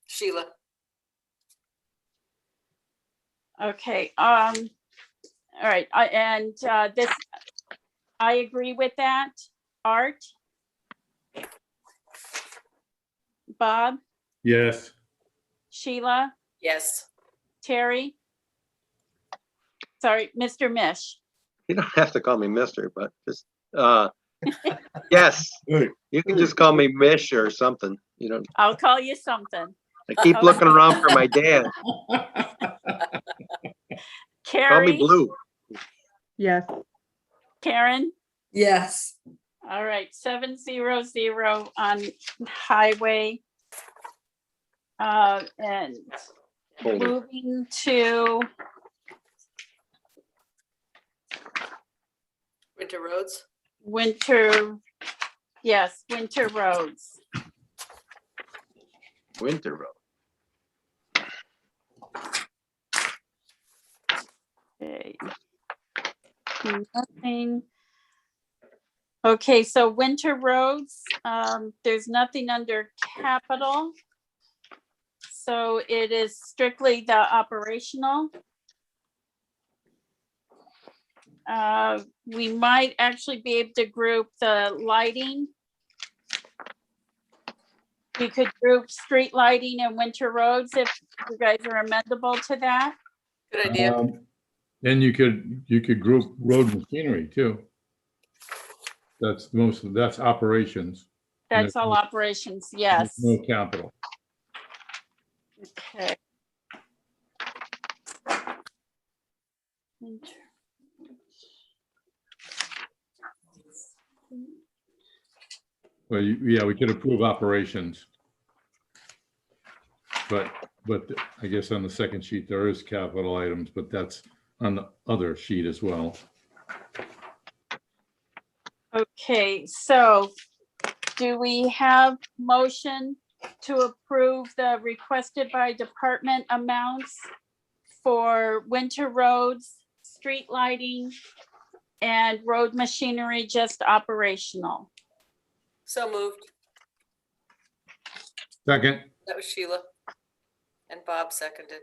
Sheila. Okay, all right, this, I agree with that. Art? Bob, yes. Sheila, Yes. Terry? Sorry, Mr. Mish. you don't have to call me mister, but just, yes, Good. you can just call me Mish or something, you know. I'll call you something. I keep looking around for my dad. Call me Carrie, Blue. Yes. Karen? Yes. All right, 700 on highway. And Hold it. moving to, Winter roads. winter, yes, winter roads. Winter Road. Okay. Nothing. Okay, so winter roads, there's nothing under capital. So it is strictly the operational. We might actually be able to group the lighting. We could group street lighting and winter roads if you guys are amenable to that. Good idea. Then you could group road machinery too. That's that's operations. That's all operations, yes. No capital. Okay. Well, yeah, we could approve operations. But I guess on the second sheet, there is capital items, but that's on the other sheet as well. Okay, so do we have motion to approve the requested by department amounts for winter roads, street lighting, and road machinery just operational? So moved. Second, That was Sheila. And Bob seconded.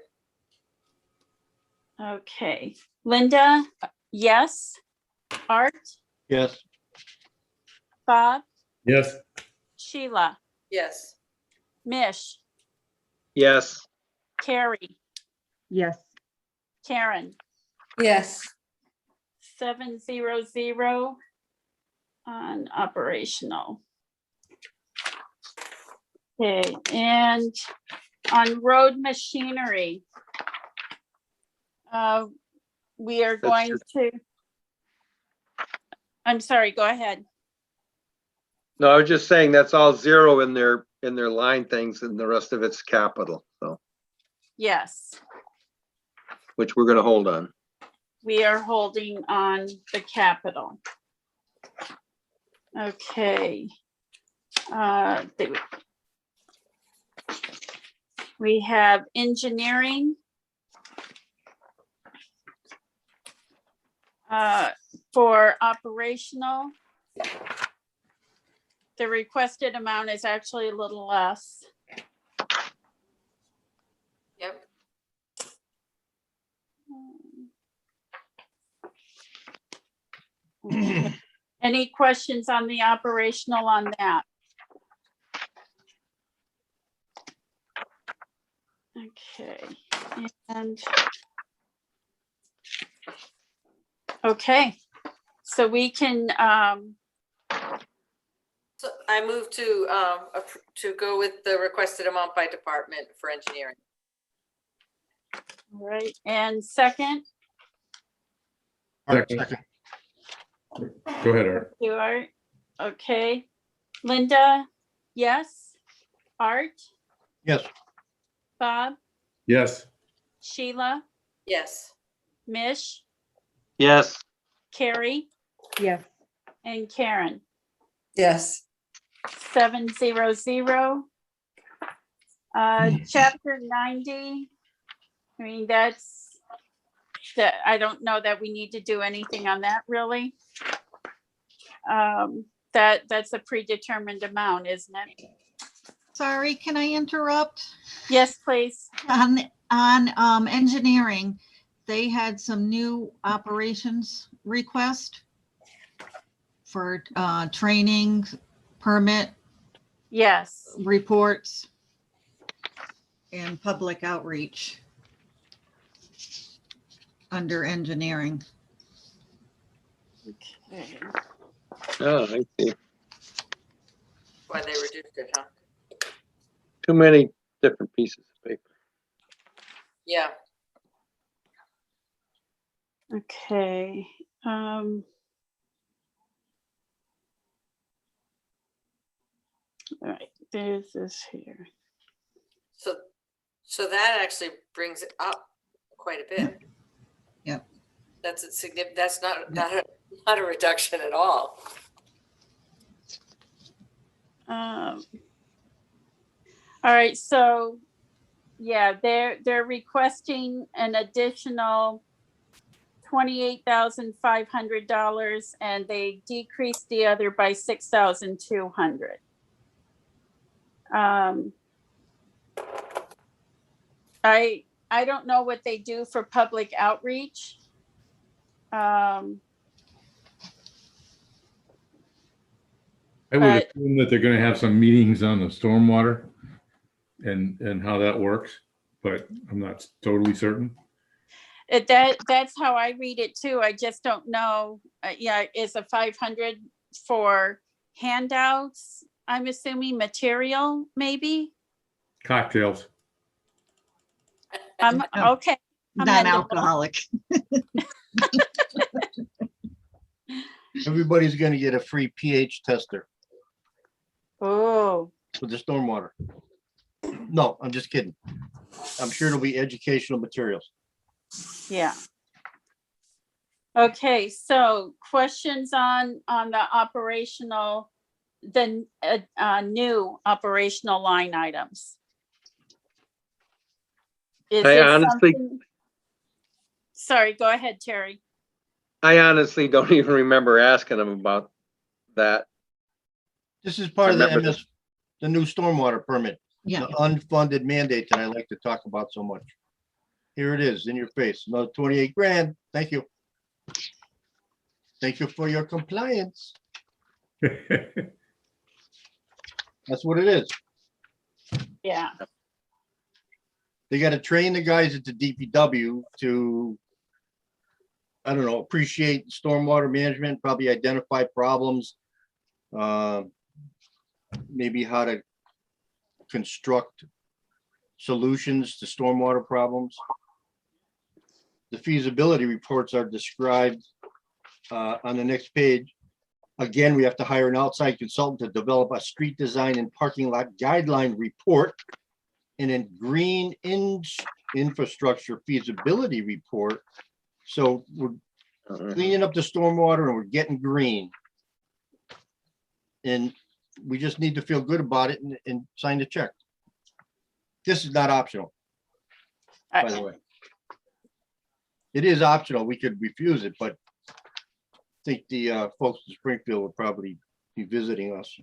Okay, Linda, yes. Art, Yes. Bob, yes. Sheila, Yes. Mish, Yes, Carrie, Yes. Karen, Yes. 700 on operational. Okay, and on road machinery. We are going to. I'm sorry, go ahead. No, I was just saying that's all zero in their line things and the rest of it's capital, so, Yes, which we're gonna hold on. we are holding on the capital. Okay. We have engineering. For operational, the requested amount is actually a little less. Yep. Any questions on the operational on that? Okay, and okay, so we can, So I move to go with the requested amount by department for engineering. all right, and second, Art, Second. second. Go ahead, Art. you are, okay. Linda, yes. Art, Yes, Bob, Yes, Sheila, Yes. Mish, Yes, Carrie, Yes. and Karen. Yes. 700. Chapter 90. I mean, that's, I don't know that we need to do anything on that really. That's a predetermined amount, isn't it? Sorry, can I interrupt? Yes, please. On engineering, they had some new operations request for training, permit Yes. reports, and public outreach under engineering. Okay. oh, I see. Why they reduced it, huh? Too many different pieces of paper. Yeah. Okay. All right, there's this here. So that actually brings it up quite a bit. Yep. That's a significant, that's not a reduction at all. All right, so yeah, they're requesting an additional $28,500 and they decreased the other by $6,200. I don't know what they do for public outreach. I would But- assume that they're gonna have some meetings on the stormwater and how that works, but I'm not totally certain. That's how I read it too. I just don't know. Yeah, is a 500 for handouts? I'm assuming material, maybe? Cocktails. Okay. Amendable. Non-alcoholic. everybody's gonna get a free pH tester Oh, with the stormwater. No, I'm just kidding. I'm sure it'll be educational materials. yeah. Okay, so questions on the operational, the new operational line items? Is I this honestly- something- Sorry, go ahead, Terry. I honestly don't even remember asking them about that. This is part of the Remember MS, the new stormwater permit, Yeah, the unfunded mandate that I like to talk about so much. Here it is in your face, another 28 grand. Thank you. Thank you for your compliance. That's what it is. Yeah, They got to train the guys at the DPW to, I don't know, appreciate stormwater management, probably identify problems. Maybe how to construct solutions to stormwater problems. The feasibility reports are described on the next page. Again, we have to hire an outside consultant to develop a street design and parking lot guideline report and a green infrastructure feasibility report. So we're cleaning up the stormwater and we're getting green. And we just need to feel good about it and sign the check. This is not optional, by the way. It is optional. We could refuse it, but I think the folks in Springfield will probably be visiting us.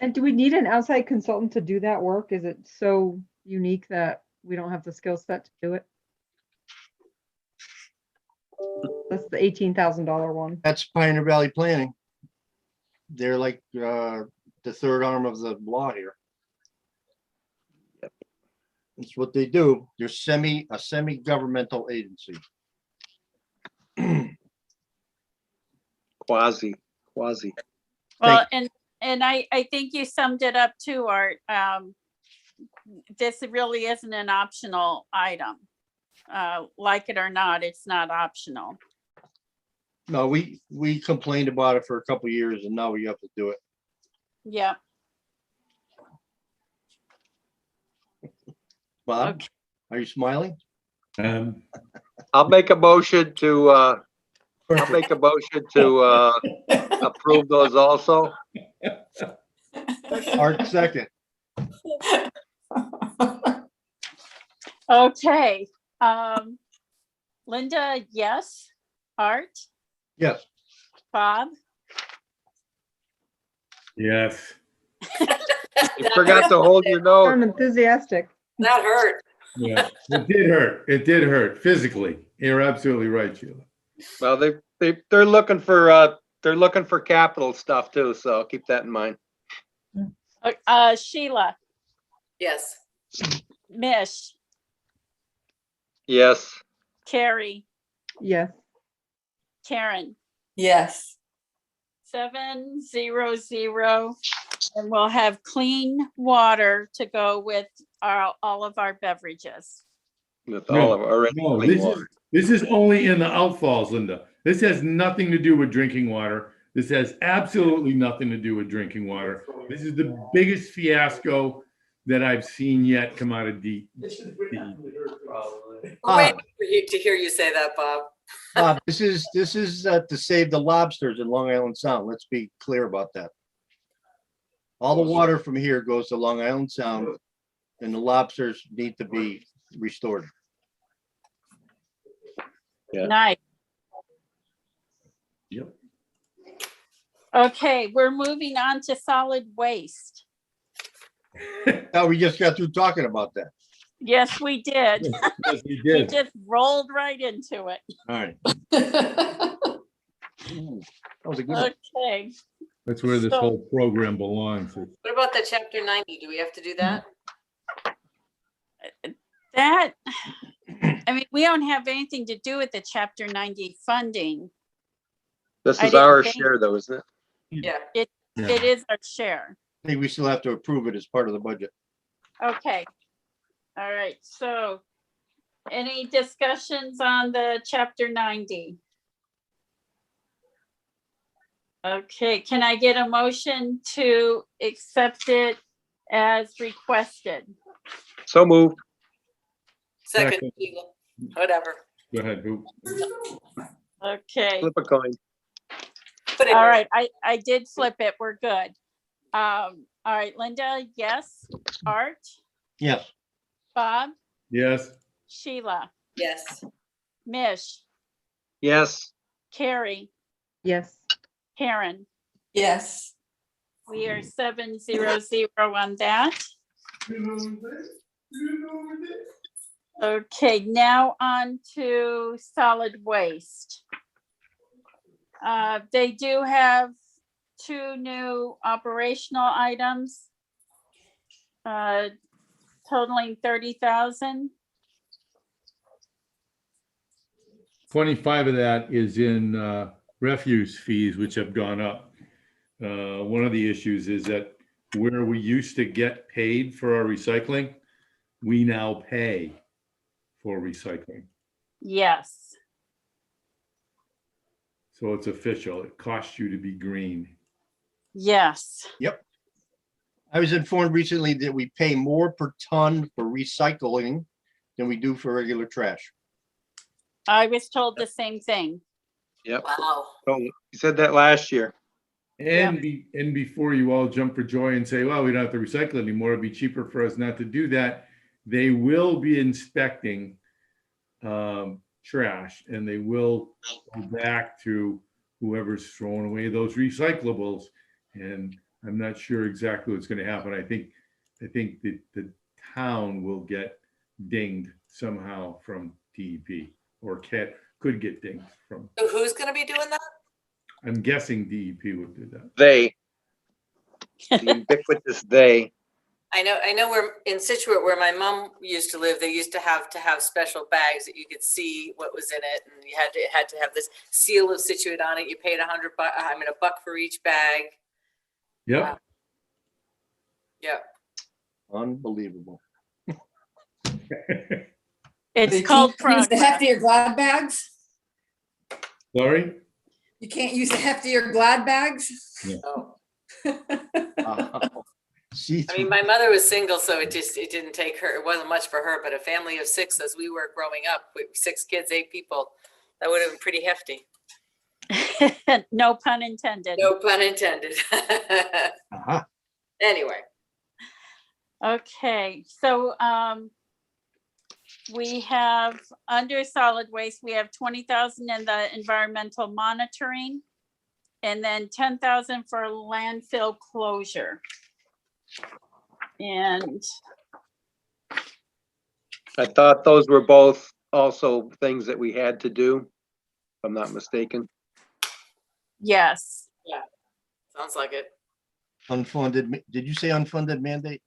And do we need an outside consultant to do that work? Is it so unique that we don't have the skill set to do it? That's the $18,000 one. That's Pioneer Valley Planning. They're like the third arm of the law here. That's what they do. They're a semi-governmental agency. Quasi. Well, and I think you summed it up too, Art. This really isn't an optional item. Like it or not, it's not optional. No, we complained about it for a couple of years and now we have to do it. Yeah. Bob, Okay. are you smiling? I'll make a motion to approve those also. Art second. Okay. Linda, yes. Art, Yes. Bob, Yes. You forgot to hold your nose. I'm enthusiastic. That hurt. Yeah. It did hurt. It did hurt physically. You're absolutely right, Sheila. Well, they're looking for capital stuff too, so keep that in mind. Sheila, Yes. Mish, Yes. Carrie, Yes. Karen, Yes. 700, and we'll have clean water to go with all of our beverages. With all of our No, clean water. this is only in the outfalls, Linda. This has nothing to do with drinking water. This has absolutely nothing to do with drinking water. This is the biggest fiasco that I've seen yet come out of D. Wait to hear you say that, Bob. Bob, this is to save the lobsters in Long Island Sound. Let's be clear about that. All the water from here goes to Long Island Sound and the lobsters need to be restored. Yeah. Nice. Yep. Okay, we're moving on to solid waste. Now, we just got through talking about that. Yes, we did. Yes, we We did. just rolled right into it. All right. Ooh, that was a good one. Okay. That's where this So- whole program belongs. What about the chapter 90? Do we have to do that? That, I mean, we don't have anything to do with the chapter 90 funding. This I is didn't our think- share though, isn't it? Yeah. It is our share. I think we still have to approve it as part of the budget. Okay. All right, so any discussions on the chapter 90? Okay, can I get a motion to accept it as requested? So moved. Second, whatever. Go ahead. Who? Okay, Flip a coin. Put it all right. right, I did flip it, we're good. All right, Linda, yes. Art, Yes. Bob, Yes. Sheila, Yes. Mish, Yes. Carrie, Yes. Karen. Yes. We are 700 on that. Okay, now on to solid waste. They do have 2 new operational items, totaling 30,000. 25 of that is in refuse fees, which have gone up. One of the issues is that where we used to get paid for our recycling, we now pay for recycling. Yes. So it's official. It costs you to be green. Yes. I was informed recently that we pay more per ton for recycling than we do for regular trash. I was told the same thing. Yep. Wow. Oh, you said that last year. And before you all jump for joy and say, well, we don't have to recycle anymore, it'd be cheaper for us not to do that. They will be inspecting trash, and they will go back to whoever's throwing away those recyclables. And I'm not sure exactly what's going to happen. I think that the town will get dinged somehow from DEP, or could get dinged from. So who's gonna be doing that? I'm guessing DEP would do that. They. The ubiquitous they. I know we're in Situate where my mom used to live, they used to have special bags that you could see what was in it, and you had to have this seal of Situate on it. You paid $100 for each bag. Yep. Yeah. Unbelievable. It's You called can't use the progress. heftier Glad bags? Sorry? You can't use the heftier Glad bags? Oh. See, I mean, my mother was single, so it didn't take her, it wasn't much for her, but a family of 6 as we were growing up, with 6 kids, 8 people, that would have been pretty hefty. No pun intended. No pun intended. uh-huh. Anyway, Okay, so we have under solid waste, we have 20,000 in the environmental monitoring, and then 10,000 for landfill closure. And I thought those were both also things that we had to do, if I'm not mistaken. yes, sounds like it. Unfunded, did you say unfunded mandate?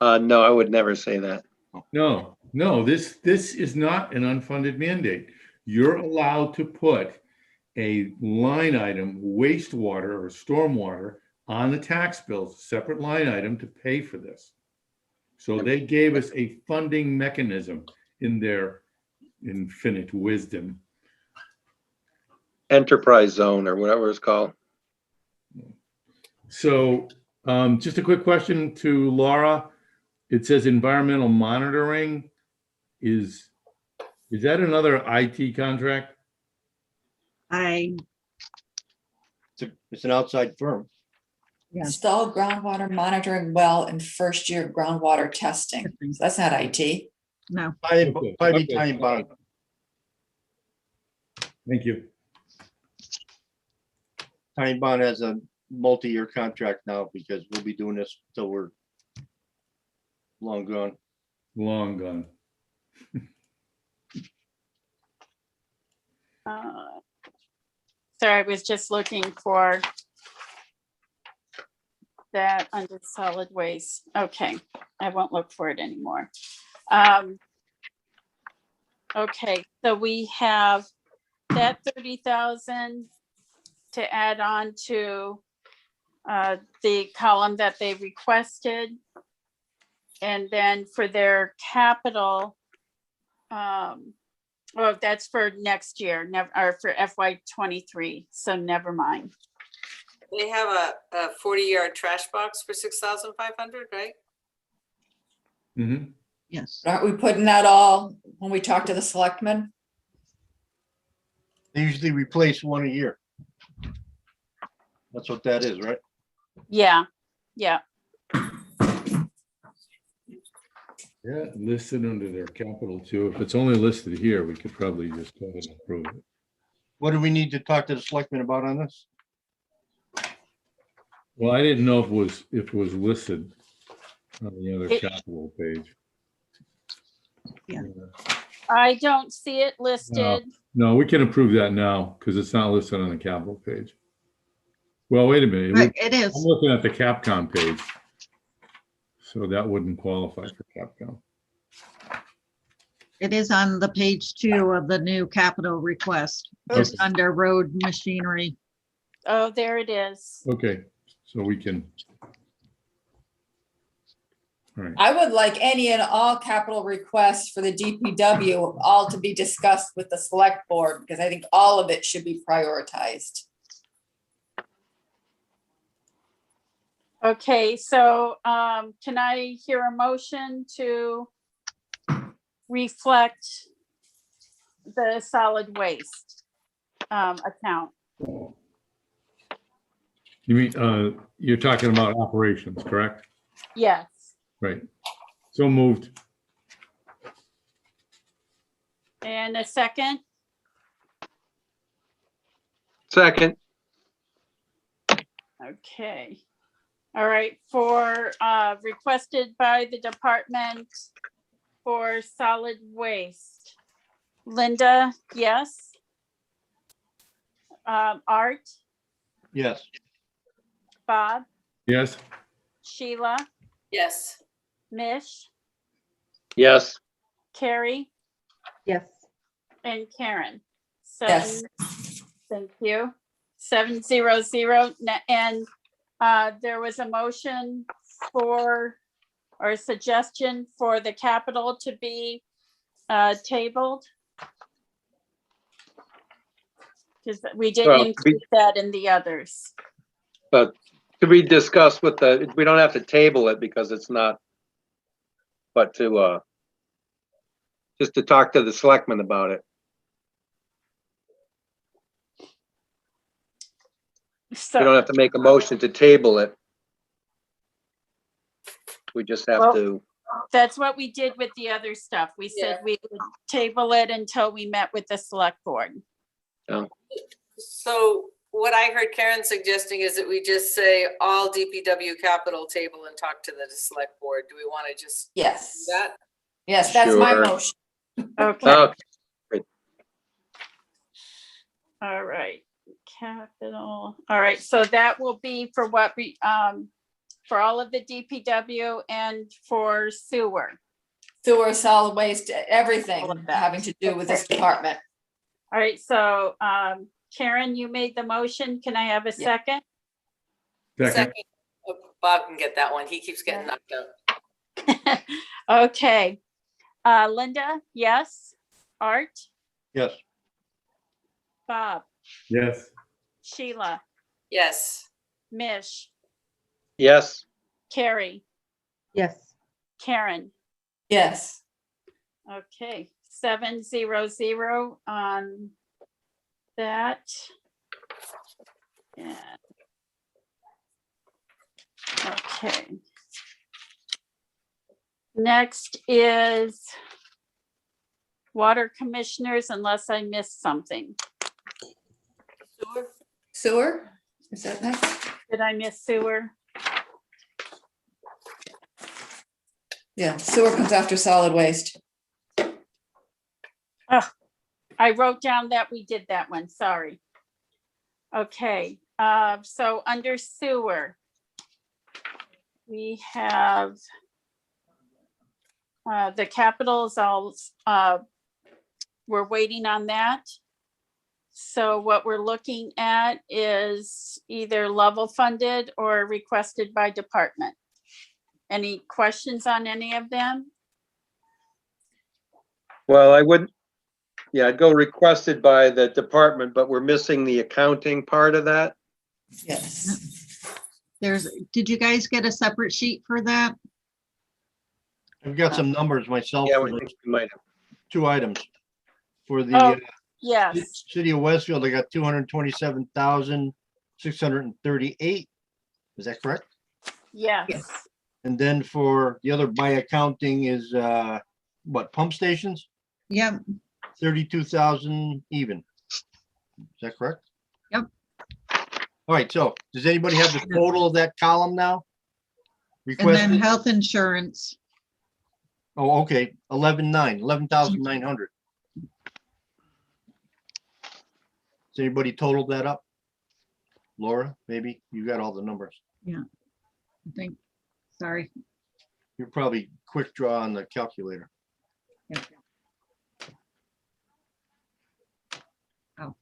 No, I would never say that. No, this is not an unfunded mandate. You're allowed to put a line item, wastewater or stormwater, on the tax bills, separate line item to pay for this. So they gave us a funding mechanism in their infinite wisdom. Enterprise zone or whatever it's called. So just a quick question to Laura. It says environmental monitoring. Is that another IT contract? I, It's an outside firm. Yeah. Install groundwater monitoring well and first year groundwater testing. So that's not IT. no, Okay, Probably okay. time bond. Thank you. Time bond has a multi-year contract now because we'll be doing this till we're long gone. Long gone. sorry, I was just looking for that under solid waste. Okay, I won't look for it anymore. Okay, so we have that 30,000 to add on to the column that they requested. And then for their capital, well, that's for next year, or for FY23, so never mind. They have a 40-yard trash box for 6,500, right? Mm-hmm. yes. Aren't we putting that all when we talk to the selectmen? They usually replace one a year. That's what that is, right? Yeah, yeah. Yeah, listed under their capital too. If it's only listed here, we could probably just go ahead and approve it. What do we need to talk to the selectmen about on this? Well, I didn't know if it was listed on the other It- capital page. Yeah. I don't see it listed. No, we can approve that now because it's not listed on the capital page. Well, wait a minute. Right, it I'm is. looking at the Capcom page. So that wouldn't qualify for Capcom. It is on the page 2 of the new capital request, just Okay. under road machinery. Oh, there it is. Okay, so we can. Right. I would like any and all capital requests for the DPW all to be discussed with the select board, because I think all of it should be prioritized. Okay, so can I hear a motion to reflect the solid waste account? You mean, you're talking about operations, correct? Yes. Right. So moved. And a second? Second, Okay. All right, for requested by the department for solid waste. Linda, yes. Art, Yes. Bob, Yes. Sheila, Yes. Mish, yes. Carrie, Yes. and Karen. Yes. Thank you. 700. And there was a motion for, or a suggestion for the capital to be tabled. Because we didn't Well, include that in the others. But to be discussed with the, we don't have to table it because it's not, but to, just to talk to the selectmen about it. We don't So, have to make a motion to table it. We just have Well- to, that's what we did with the other stuff. We said Yeah. we would table it until we met with the select board. So what I heard Karen suggesting is that we just say all DPW capital table and talk to the select board. Do we want to just do Yes. that? Yes, that's my Sure. motion. Okay, okay, all right. Capital, all right, so that will be for what we, for all of the DPW and for sewer. Sewer, solid waste, All everything of that. having to do with this department. All right, so Karen, you made the motion. Can I have a second? Second. Oh, Bob can get that one. He keeps getting knocked out. Okay. Linda, yes. Art, Yes. Bob, Yes. Sheila, Yes. Mish, yes, Carrie, Yes. Karen. Yes. Okay, 700 on that. Yeah. Okay. Next is water commissioners, unless I missed something. Sewer? Sewer, is that next? Did I miss sewer? Yeah, sewer comes after solid waste. I wrote down that we did that one, sorry. Okay, so under sewer, we have the capitals all, we're waiting on that. So what we're looking at is either level funded or requested by department. Any questions on any of them? well, I wouldn't, yeah, I'd go requested by the department, but we're missing the accounting part of that. Yes. Did you guys get a separate sheet for that? I've got some numbers myself Yeah, for we the might have. 2 items. For the Oh, yes, City of Westfield, I got 227,638. Is that correct? yes. And then for the other by accounting is, what, pump stations? Yep, 32,000 even. Is that correct? Yep. All right, so does anybody have the total of that column now? and then Requested, health insurance. oh, okay, 11,900. Has anybody totaled that up? Laura, maybe? You got all the numbers. I think, sorry. You're probably quick draw on the calculator. Oh.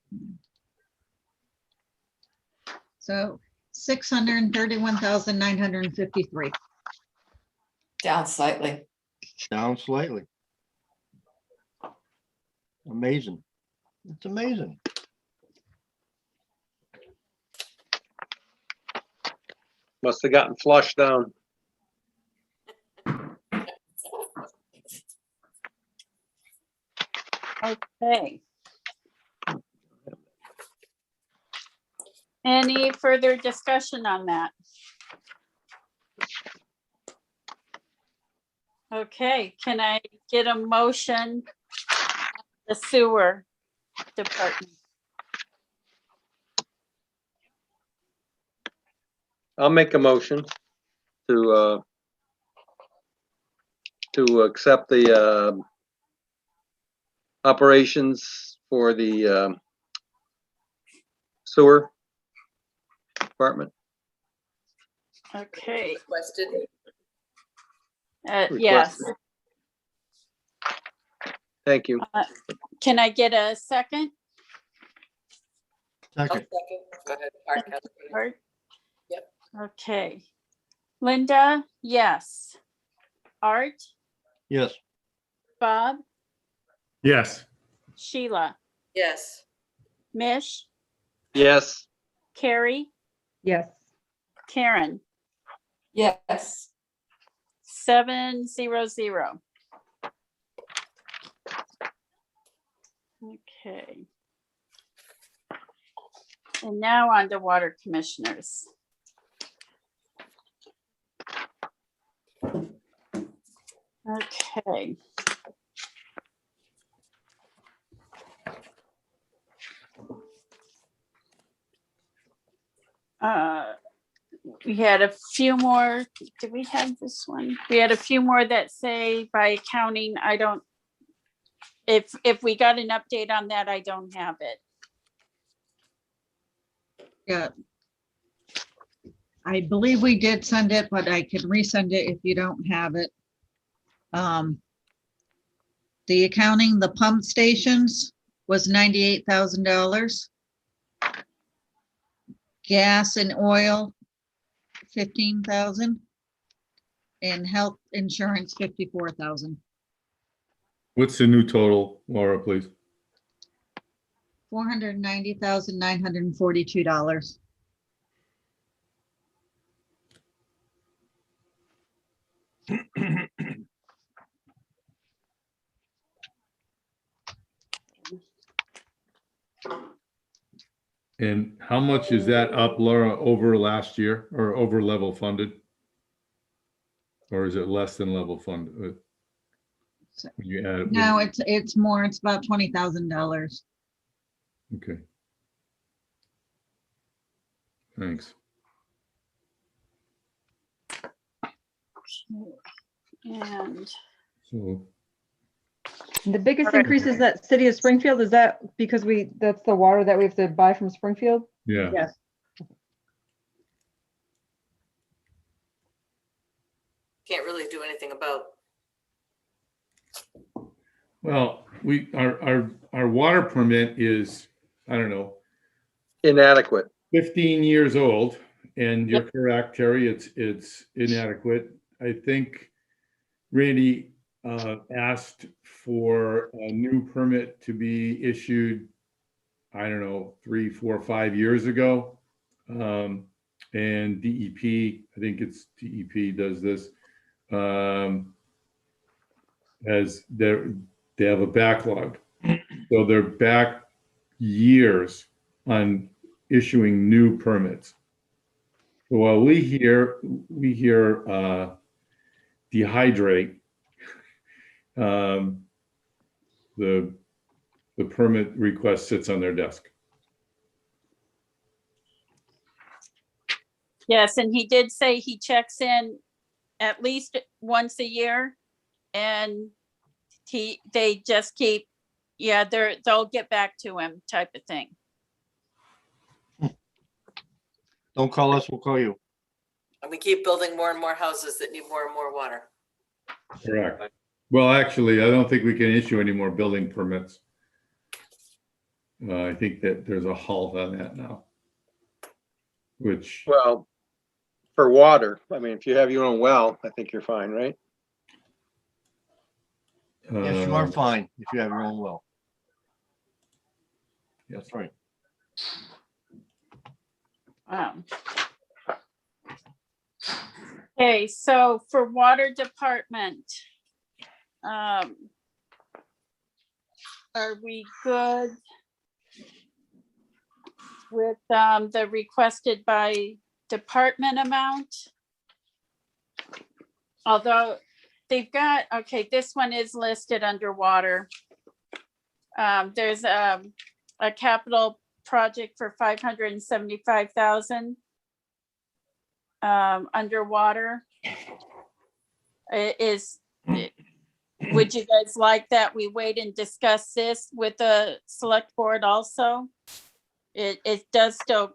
So 631,953. Down slightly. Down slightly. Amazing. It's amazing. Must have gotten flushed down. Okay. Any further discussion on that? Okay, can I get a motion? The sewer department. I'll make a motion to accept the operations for the sewer department. Okay, Requested. yes. Requested. Thank you. Can I get a second? I'll Second, second. Go ahead. Art has it. Art? Yep. Okay. Linda, yes. Art, yes. Bob, Yes. Sheila, Yes. Mish, Yes. Carrie, Yes. Karen, Yes. 700. Okay. And now on to water commissioners. Okay. We had a few more, did we have this one? We had a few more that say by accounting, I don't, if we got an update on that, I don't have it. Yeah. I believe we did send it, but I can resend it if you don't have it. The accounting, the pump stations was $98,000. Gas and oil, 15,000. And health insurance, 54,000. What's the new total, Laura, please? $490,942. And how much is that up, Laura, over last year or over level funded? Or is it less than level funded? When you add it? No, it's more, it's about $20,000. Okay. Thanks. And So, The biggest Alright. increase is that city of Springfield. Is that because that's the water that we have to buy from Springfield? yeah. Yes. Can't really do anything about. Well, our water permit is, I don't know, Inadequate. 15 years old, and you're correct, Terry, it's inadequate. I think Randy asked for a new permit to be issued, I don't know, 3, 4, 5 years ago. And DEP, I think it's DEP does this, as they have a backlog. So they're back years on issuing new permits. So while we hear dehydrate, the permit request sits on their desk. yes, and he did say he checks in at least once a year. And they just keep, yeah, they'll get back to him type of thing. Don't call us, we'll call you. And we keep building more and more houses that need more and more water. Correct. Well, actually, I don't think we can issue any more building permits. I think that there's a halt on that now. Which, Well, for water, I mean, if you have your own well, I think you're fine, right? Yes, you are fine if you have your own well. That's right. Okay, so for water department, are we good with the requested by department amount? Although they've got, okay, this one is listed under water. There's a capital project for 575,000 underwater. Would you guys like that we wait and discuss this with the select board also? It does still,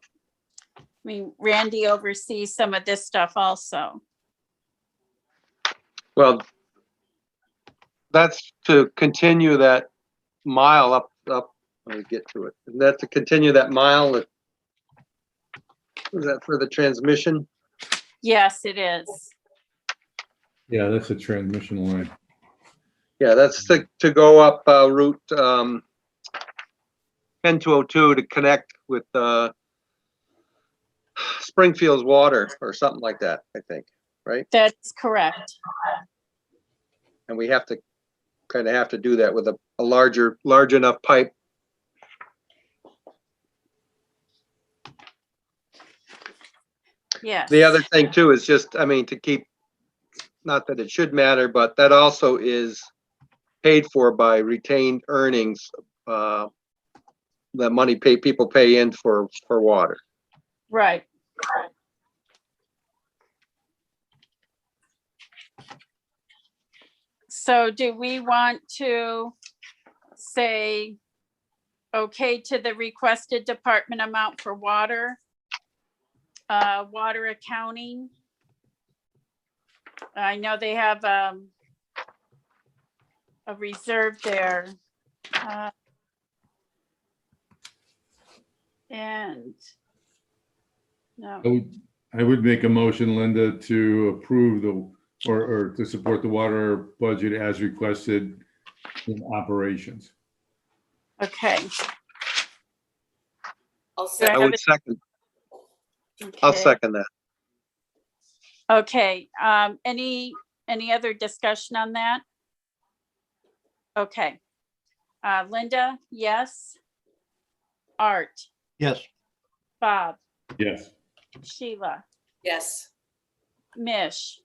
I mean, Randy oversees some of this stuff also. Well, that's to continue that mile up, let me get to it. And that's to continue that mile. Is that for the transmission? Yes, it is. Yeah, that's a transmission line. Yeah, that's to go up Route 10202 to connect with Springfield's water or something like that, I think, right? That's correct. And we have to kind of have to do that with a large enough pipe. Yes. The other thing too is just, I mean, to keep, not that it should matter, but that also is paid for by retained earnings, that money people pay in for water. Right. So do we want to say, okay to the requested department amount for water? Water accounting? I know they have a reserve there. And no, I would make a motion, Linda, to approve or to support the water budget as requested in operations. okay. I'll Do I second. I would second. I'll Okay. second that. Okay, any other discussion on that? Okay. Linda, yes. Art, Yes, Bob, Yes. Sheila, Yes. Mish,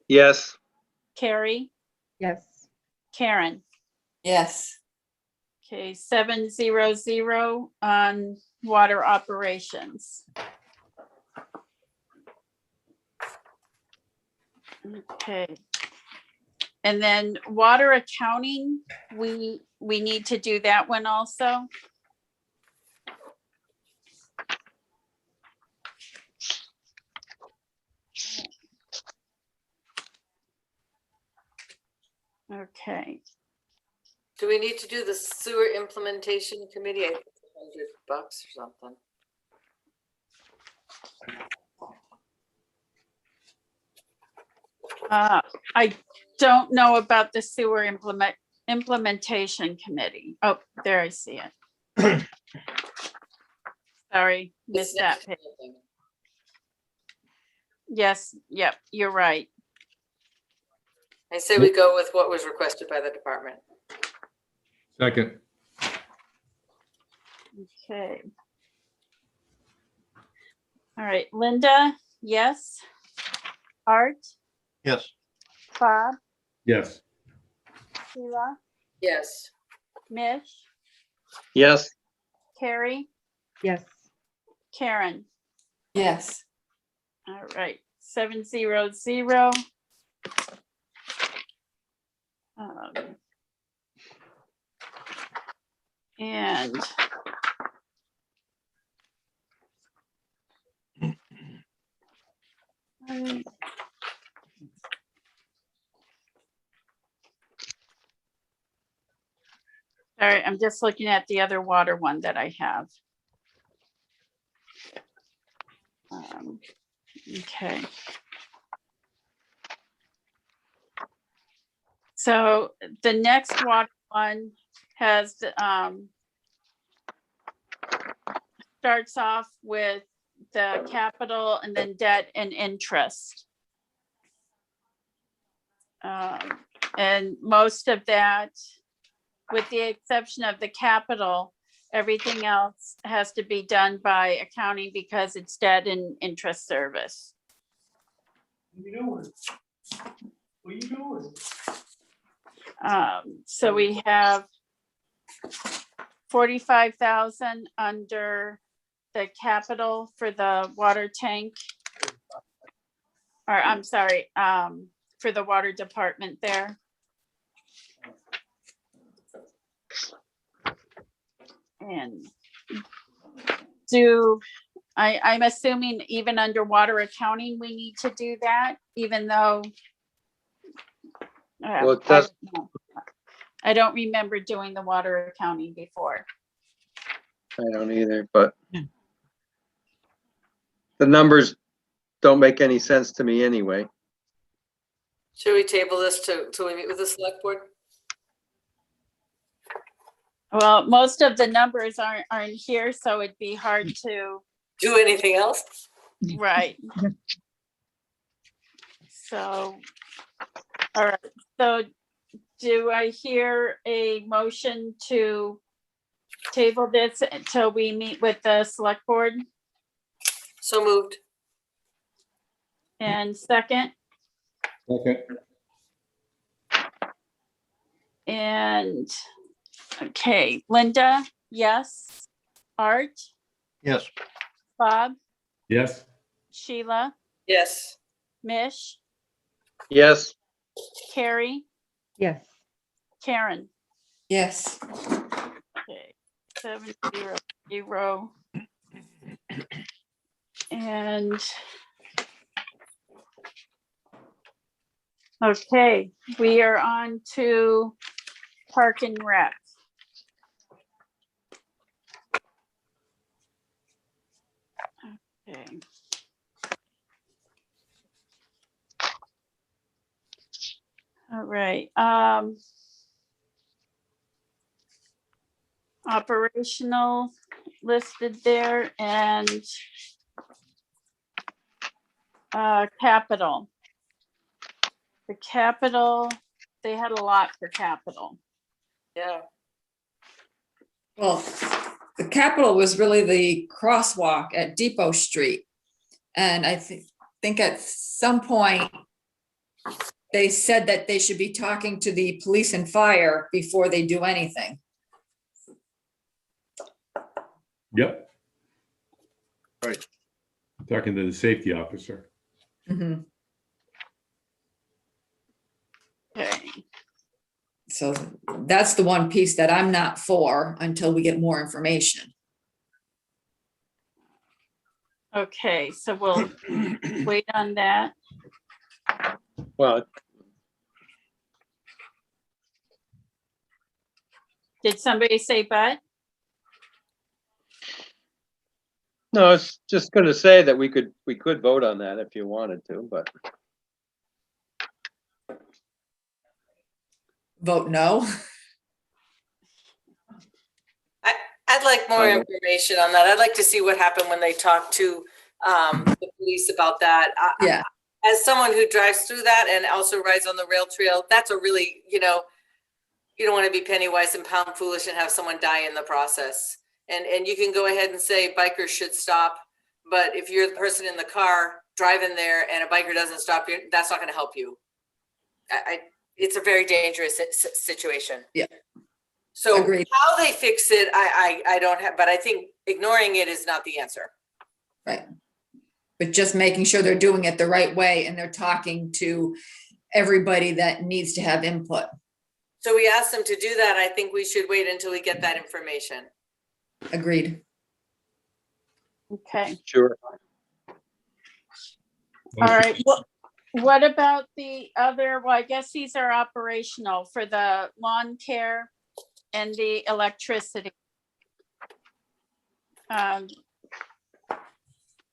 Yes, Carrie, Yes. Karen. Yes. Okay, 700 on water operations. Okay. And then water accounting, we need to do that one also. Okay, Do we need to do the sewer implementation committee? I think it's $100 or something. I don't know about the sewer implementation committee. Oh, there I see it. Sorry, missed that page. Yes, yep, you're right. I say we go with what was requested by the department. Second. Okay. All right, Linda, yes. Art, yes, Bob, Yes. Sheila, Yes. Mish, yes, Carrie, Yes. Karen. Yes. All right, 700. And sorry, I'm just looking at the other water one that I have. Okay. So the next one has, starts off with the capital and then debt and interest. And most of that, with the exception of the capital, everything else has to be done by accounting because it's debt and interest service. So we have 45,000 under the capital for the water tank. Or I'm sorry, for the water department there. And I'm assuming even under water accounting, we need to do that, even though. Well, it does- I don't remember doing the water accounting before. I don't either, but the numbers don't make any sense to me anyway. Should we table this till we meet with the select board? Well, most of the numbers aren't here, so it'd be hard to, Do anything else? right. So, all right, so do I hear a motion to table this until we meet with the select board? So moved. And second, Okay. and, okay, Linda, yes. Art, Yes, Bob, Yes. Sheila, Yes. Mish, Yes, Carrie, Yes. Karen. Yes. Okay, 7-0. And okay, we are on to Park and Rec. Okay. All right, operational listed there and capital. The capital, they had a lot for capital. Yeah. Well, the capital was really the crosswalk at Depot Street. And I think at some point, they said that they should be talking to the police and fire before they do anything. Yep. Right. Talking to the safety officer. Mhm. Okay, So that's the one piece that I'm not for until we get more information. okay, so we'll wait on that. well, Did somebody say but? no, I was just gonna say that we could vote on that if you wanted to, but Vote no. I'd like more Okay. information on that. I'd like to see what happened when they talked to the police about that. Yeah. As someone who drives through that and also rides on the rail trail, that's a really, you don't want to be penny wise and pound foolish and have someone die in the process. And you can go ahead and say bikers should stop, but if you're the person in the car driving there and a biker doesn't stop you, that's not going to help you. It's a very dangerous situation. Yeah. So Agreed. how they fix it, I don't have, but I think ignoring it is not the answer. Right. But just making sure they're doing it the right way and they're talking to everybody that needs to have input. So we asked them to do that. I think we should wait until we get that information. Agreed. Okay, sure. all right. Well, what about the other, well, I guess these are operational for the lawn care and the electricity.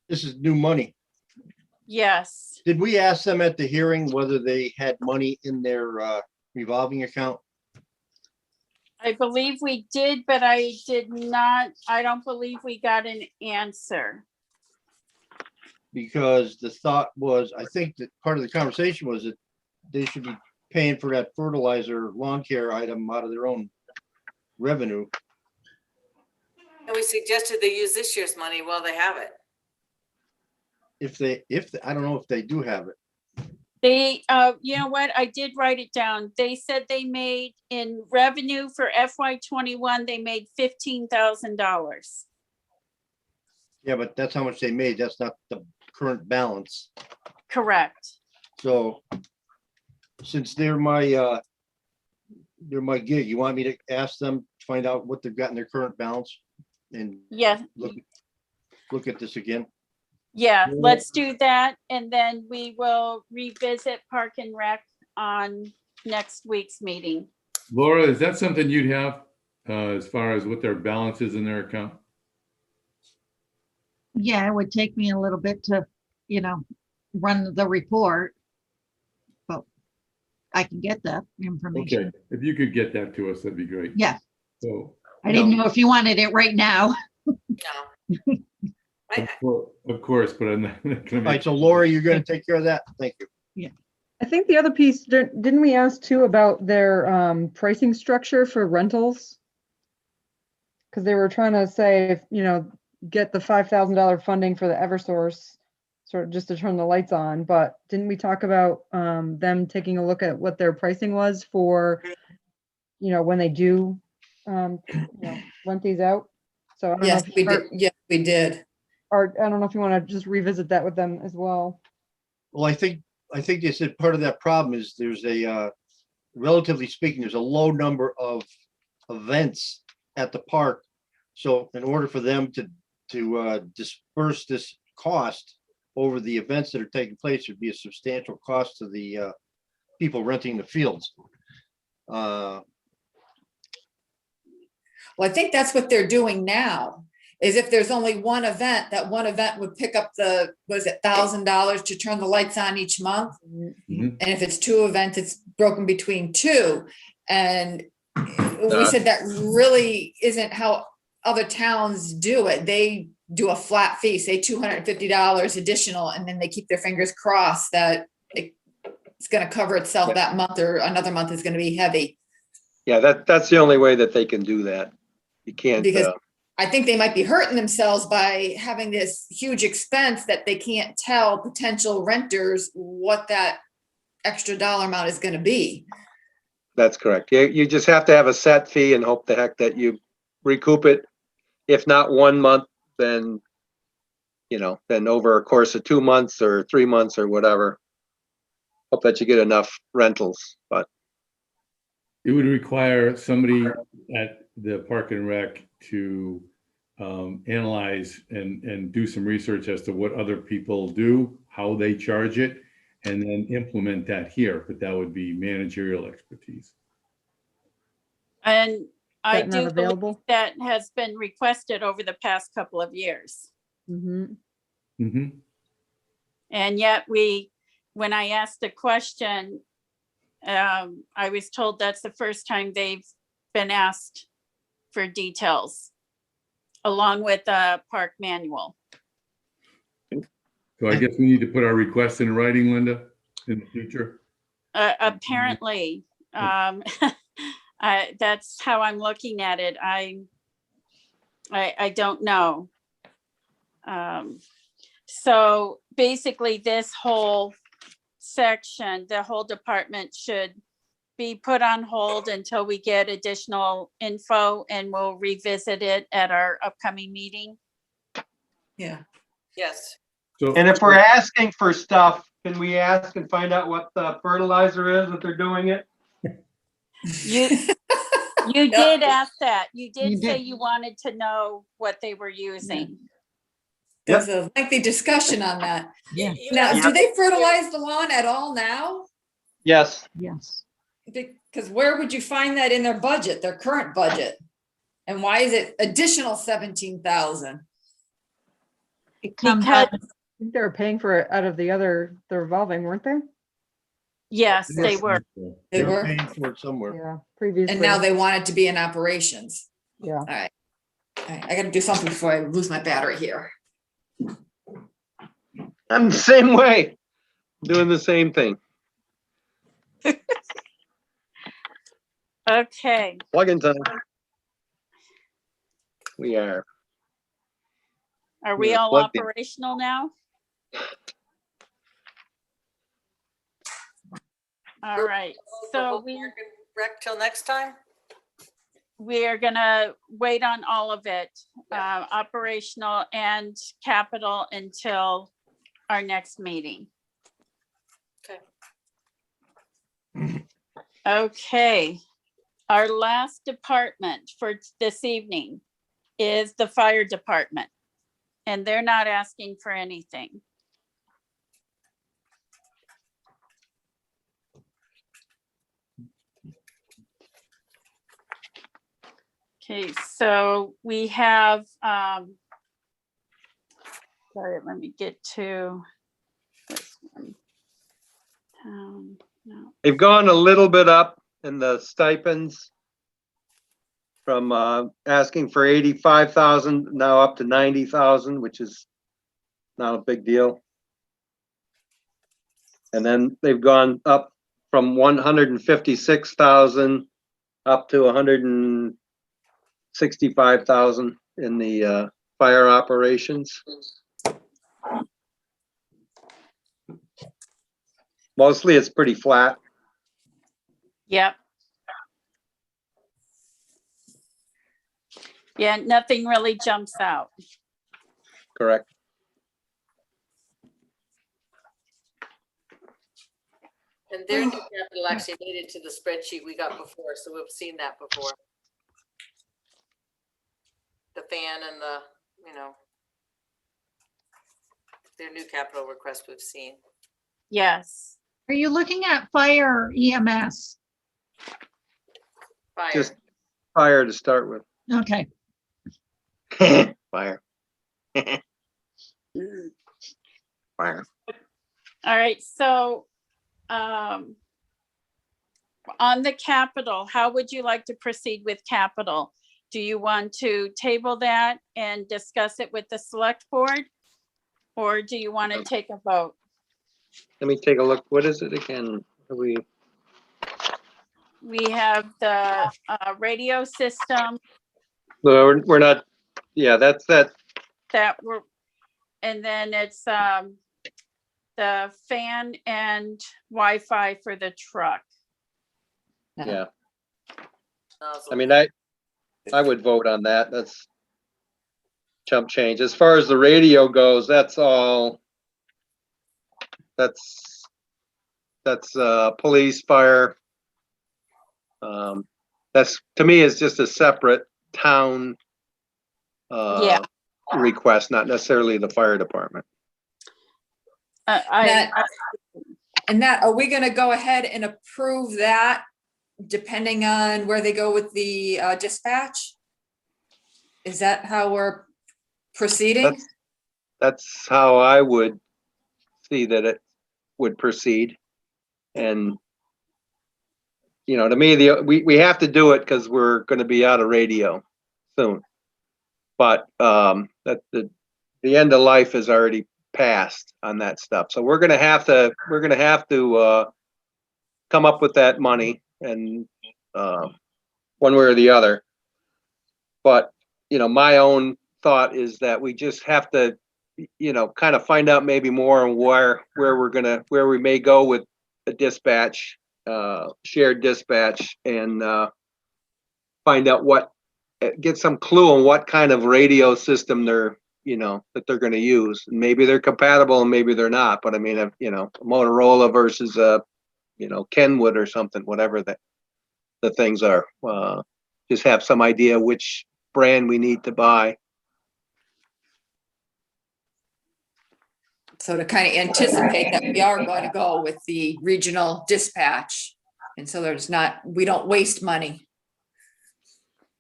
this is new money. Yes, Did we ask them at the hearing whether they had money in their revolving account? I believe we did, but I don't believe we got an answer. Because the thought was, I think that part of the conversation was that they should be paying for that fertilizer lawn care item out of their own revenue. And we suggested they use this year's money while they have it. I don't know if they do have it. They, you know what, I did write it down. They said they made in revenue for FY21, they made $15,000. Yeah, but that's how much they made. That's not the current balance. Correct. So since they're my gig, you want me to ask them to find out what they've got in their current balance and Yeah, look at this again? yeah, let's do that. And then we will revisit Park and Rec on next week's meeting. Laura, is that something you'd have as far as what their balance is in their account? Yeah, it would take me a little bit to, run the report. But I can get that information. Okay, if you could get that to us, that'd be great. Yeah, So, I didn't know if you wanted it right now. No. of course, but I'm not gonna All right, make. so Laura, you're gonna take care of that? Thank you. I think the other piece, didn't we ask too about their pricing structure for rentals? Because they were trying to say, get the $5,000 funding for the Eversource, sort of just to turn the lights on. But didn't we talk about them taking a look at what their pricing was for, when they do, rent these out? So I don't know Yes, if we did. Yes, we did. or I don't know if you want to just revisit that with them as well. Well, I think they said part of that problem is there's a, relatively speaking, there's a low number of events at the park. So in order for them to disperse this cost over the events that are taking place, would be a substantial cost to the people renting the fields. Well, I think that's what they're doing now, is if there's only one event, that one event would pick up $1,000 to turn the lights on each month. Mhm. And if it's two events, it's broken between two. And we said that really isn't how other towns do it. They do a flat fee, say $250 additional, and then they keep their fingers crossed that it's gonna cover itself that month, or another month is gonna be heavy. Yeah, that's the only way that they can do that. You can't, Because I think they might be hurting themselves by having this huge expense that they can't tell potential renters what that extra dollar amount is gonna be. that's correct. You just have to have a set fee and hope the heck that you recoup it. If not 1 month, then, then over a course of 2 months or 3 months or whatever. Hope that you get enough rentals, but It would require somebody at the Park and Rec to analyze and do some research as to what other people do, how they charge it, and then implement that here, but that would be managerial expertise. And I That not do believe available? that has been requested over the past couple of years. Mm-hmm. Mm-hmm. And yet when I asked the question, I was told that's the first time they've been asked for details, along with the park manual. So I guess we need to put our request in writing, Linda, in the future. Apparently, that's how I'm looking at it. I don't know. So basically, this whole section, the whole department should be put on hold until we get additional info, and we'll revisit it at our upcoming meeting. Yeah. Yes. So, And if we're asking for stuff, can we ask and find out what the fertilizer is that they're doing it? You did ask that. You You did say did. you wanted to know what they were using. There's a lengthy discussion on that. Yeah. Now, Yes. do they fertilize the lawn at all now? Yes. Yes. Because where would you find that in their budget, their current budget? And why is it additional 17,000? It comes Because out, I think they were paying for it out of the revolving, weren't they? Yes, they Yes. were. They were, paying for it somewhere. Yeah, previously. and now they want it to be in operations. Yeah. All right, I gotta do something before I lose my battery here. I'm the same way, doing the same thing. Okay, Plug-in time. We are. are we Yeah, all plugged in. operational now? All right, so Rec till next time? we are gonna wait on all of it, operational and capital until our next meeting. Okay. Okay, our last department for this evening is the fire department. And they're not asking for anything. Okay, so we have, sorry, let me get to this one. No. They've gone a little bit up in the stipends from asking for 85,000, now up to 90,000, which is not a big deal. And then they've gone up from 156,000 up to 165,000 in the fire operations. Mostly it's pretty flat. Yep. Yeah, nothing really jumps out. Correct. And their new capital actually made it to the spreadsheet we got before, so we've seen that before. The fan and the, their new capital request we've seen. Yes. Are you looking at fire EMS? Fire. Just fire to start with. Okay. Fire. Fire. All right, so on the capital, how would you like to proceed with capital? Do you want to table that and discuss it with the select board? Or do you want to take a vote? Let me take a look. What is it again? We We have the radio system no, we're not. Yeah, that's that. that we're, and then it's the fan and Wi-Fi for the truck. Yeah. Nozzle. I mean, I would vote on that. That's chump change. As far as the radio goes, that's all. That's police, fire. That's, to me, is just a separate town Yeah. request, not necessarily the fire department. And that, are we gonna go ahead and approve that depending on where they go with the dispatch? Is that how we're proceeding? That's how I would see that it would proceed. And, you know, to me, we have to do it because we're going to be out of radio soon. But that the end of life is already passed on that stuff. So we're going to have to come up with that money and one way or the other. But, you know, my own thought is that we just have to, you know, kind of find out maybe more on where we may go with the dispatch, shared dispatch, and find out get some clue on what kind of radio system they're, you know, that they're going to use. Maybe they're compatible and maybe they're not, but I mean, you know, Motorola versus you know, Kenwood or something, whatever the things are, just have some idea which brand we need to buy. So to kind of anticipate that we are going to go with the regional dispatch. And so we don't waste money.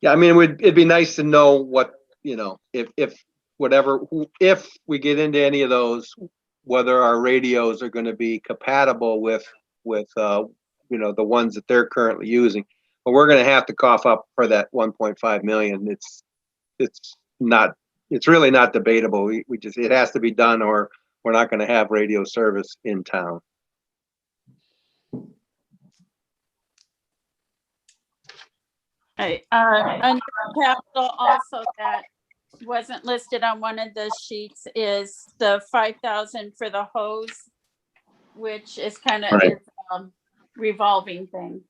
Yeah, I mean, it'd be nice to know what, you know, if we get into any of those, whether our radios are going to be compatible with with, you know, the ones that they're currently using. But we're gonna have to cough up for that 1.5 million. It's not, it's really not debatable. We just, it has to be done or we're not gonna have radio service in town. Right, under capital also that wasn't listed on one of the sheets is the 5,000 for the hose, which is kind of Right. revolving thing.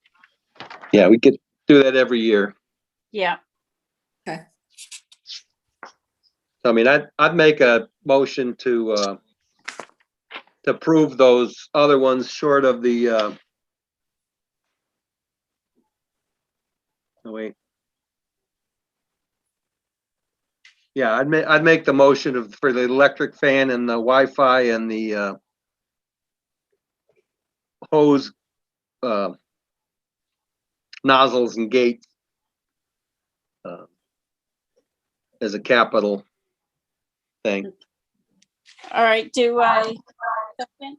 Yeah, we could do that every year. Yeah, I mean, I'd make a motion to approve those other ones short of the, oh, wait. Yeah, I'd make the motion for the electric fan and the Wi-Fi and the hose, nozzles and gates as a capital thing. all right, do I second?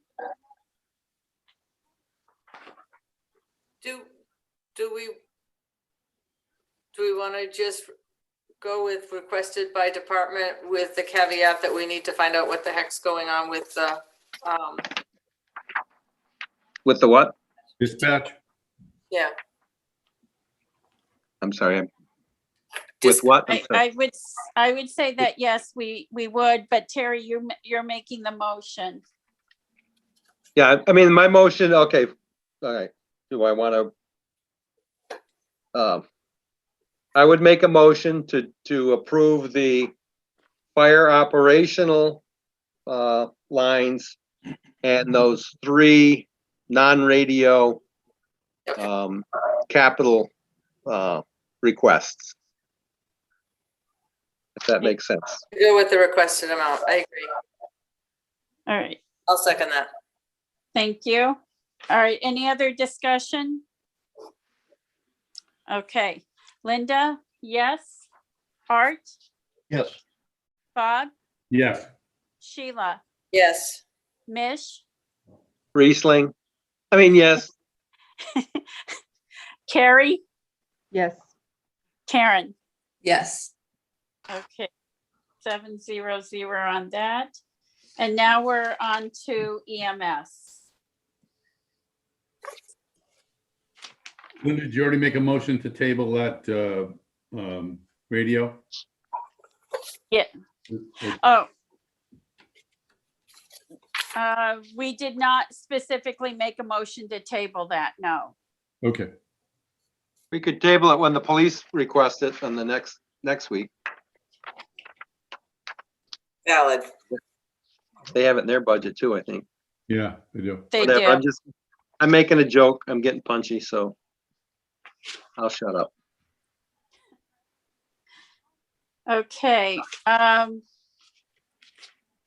Do we want to just go with requested by department with the caveat that we need to find out what the heck's going on with the, With the what? Dispatch? yeah. I'm sorry. With Just- what? I'm sorry. I would say that, yes, we would, but Terry, you're making the motion. Yeah, I mean, my motion, okay, all right. Do I want to? I would make a motion to approve the fire operational lines and those 3 non-radio capital requests. If that makes sense. Go with the requested amount. I agree. All right, I'll second that. thank you. All right, any other discussion? Okay, Linda, yes. Art, Yes. Bob, Yes. Sheila, Yes. Mish, Riesling, I mean, yes. Carrie, Yes. Karen. Yes. Okay, 700 on that. And now we're on to E EMS. Linda, did you already make a motion to table that radio? Yeah. Oh. We did not specifically make a motion to table that, no. Okay. We could table it when the police request it on the next week. Valid. They have it in their budget too, I think. Yeah, I do. They Whatever, do. I'm making a joke. I'm getting punchy, so I'll shut up. Okay,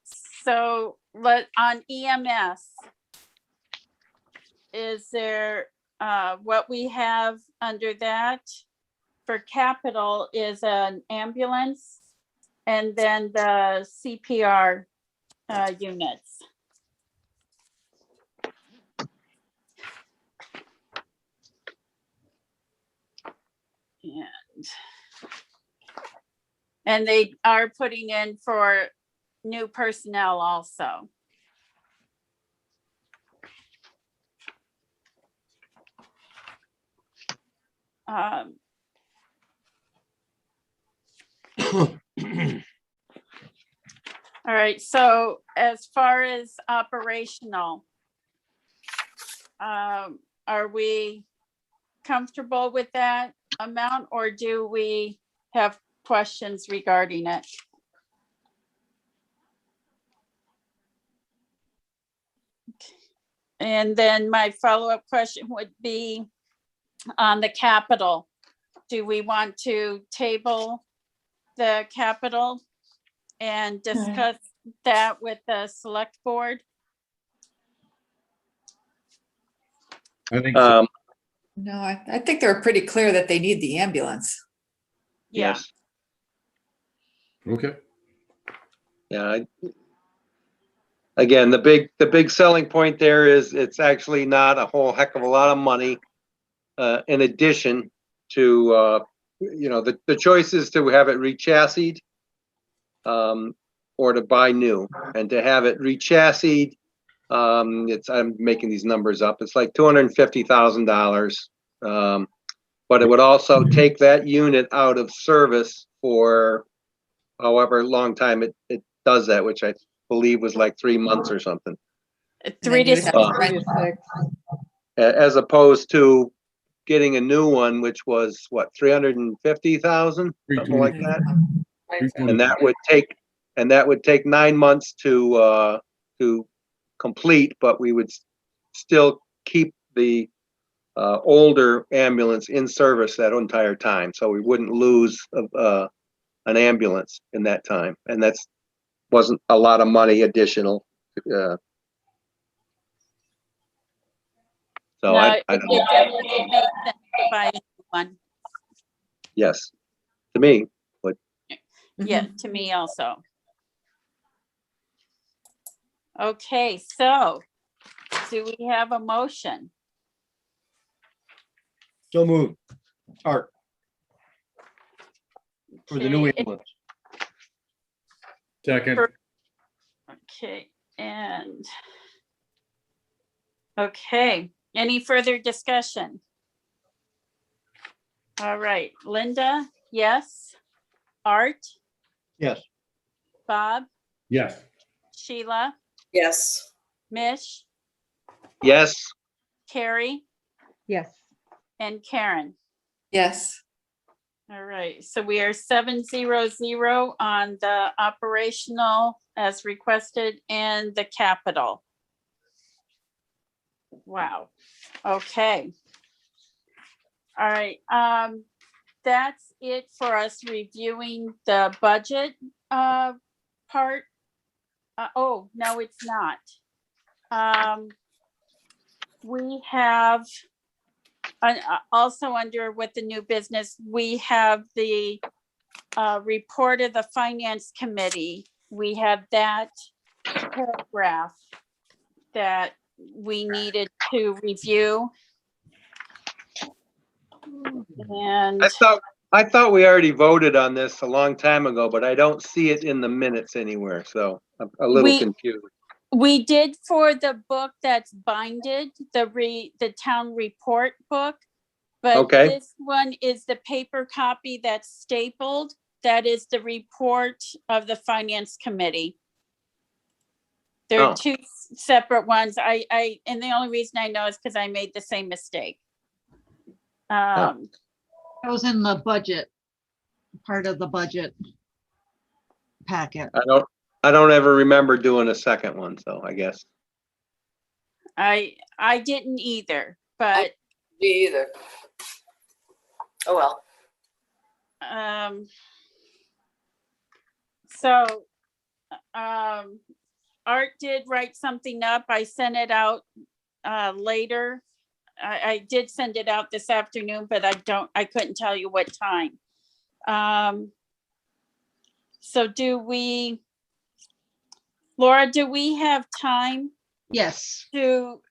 so on EMS, is there, what we have under that for capital is an ambulance and then the CPR units. And they are putting in for new personnel also. All right, so as far as operational, are we comfortable with that amount, or do we have questions regarding it? And then my follow-up question would be on the capital. Do we want to table the capital and discuss that with the select board? I think so. No, I think they're pretty clear that they need the ambulance. Yeah, Yes. Okay. Yeah, again, the big selling point there is it's actually not a whole heck of a lot of money. In addition to, the choice is to have it rechassied, or to buy new, and to have it rechassied, I'm making these numbers up. It's like $250,000. But it would also take that unit out of service for however long time it does that, which I believe was like 3 months or something. 3 to you'd 6 have to 3 rent- to 6. As opposed to getting a new one, which was what, 350,000, something like that. And that would take 9 months to complete, but we would still keep the older ambulance in service that entire time, so we wouldn't lose an ambulance in that time, and wasn't a lot of money additional. So No, I it don't know. definitely makes sense to buy a new one. Yes, to me, Yeah, to me also. Okay, so do we have a motion? So moved. Art. For the new Okay, ambulance. Second, Okay, and okay, any further discussion? All right, Linda, yes. Art, Yes. Bob, yes. Sheila, Yes. Mish, yes, Carrie, Yes. and Karen. Yes, All right, so we are 700 on the operational as requested and the capital. Wow, okay. All right, that's it for us reviewing the budget part. Oh, no, it's not. We have also under with the new business, we have the report of the finance committee. We have that paragraph that we needed to review. And I thought we already voted on this a long time ago, but I don't see it in the minutes anywhere, so I'm a little We- confused. we did for the book that's binded, the town report book. But Okay. this one is the paper copy that's stapled. That is the report of the finance committee. There are Oh. two separate ones. And the only reason I know is because I made the same mistake. It was in the budget, part of the budget packet. I don't ever remember doing a second one, so I guess. I didn't either, but Me either. Oh, well. So, Art did write something up. I sent it out later. I did send it out this afternoon, but I couldn't tell you what time. So Laura, do we have time Yes,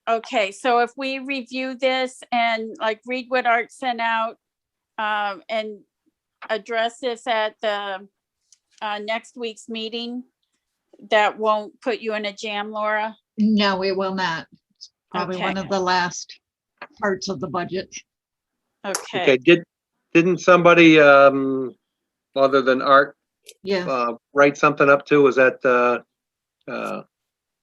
okay, so if we review this and like read what Art sent out, and address this at the next week's meeting, that won't put you in a jam, Laura? no, it will not. It's probably Okay. one of the last parts of the budget. Okay, Okay, didn't somebody, other than Art, Yeah, write something up too? Was that,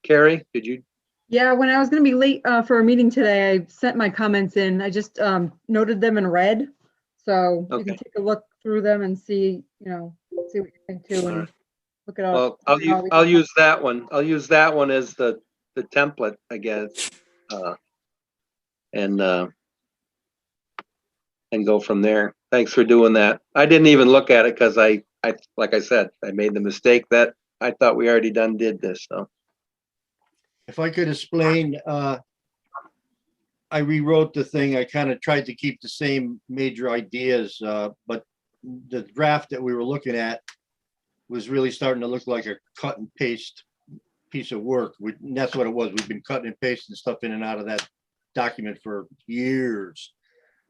Carrie? Did you? Yeah, when I was gonna be late for a meeting today, I sent my comments in. I just noted them in red. So you can Okay. take a look through them and see what you think too, and Alright. look it up. Well, I'll use that one. I'll use that one as the template, I guess. And go from there. Thanks for doing that. I didn't even look at it because I, like I said, I made the mistake that I thought we already did this, so. If I could explain, I rewrote the thing. I kind of tried to keep the same major ideas, but the draft that we were looking at was really starting to look like a cut and paste piece of work. And that's what it was. We've been cutting and pasting stuff in and out of that document for years.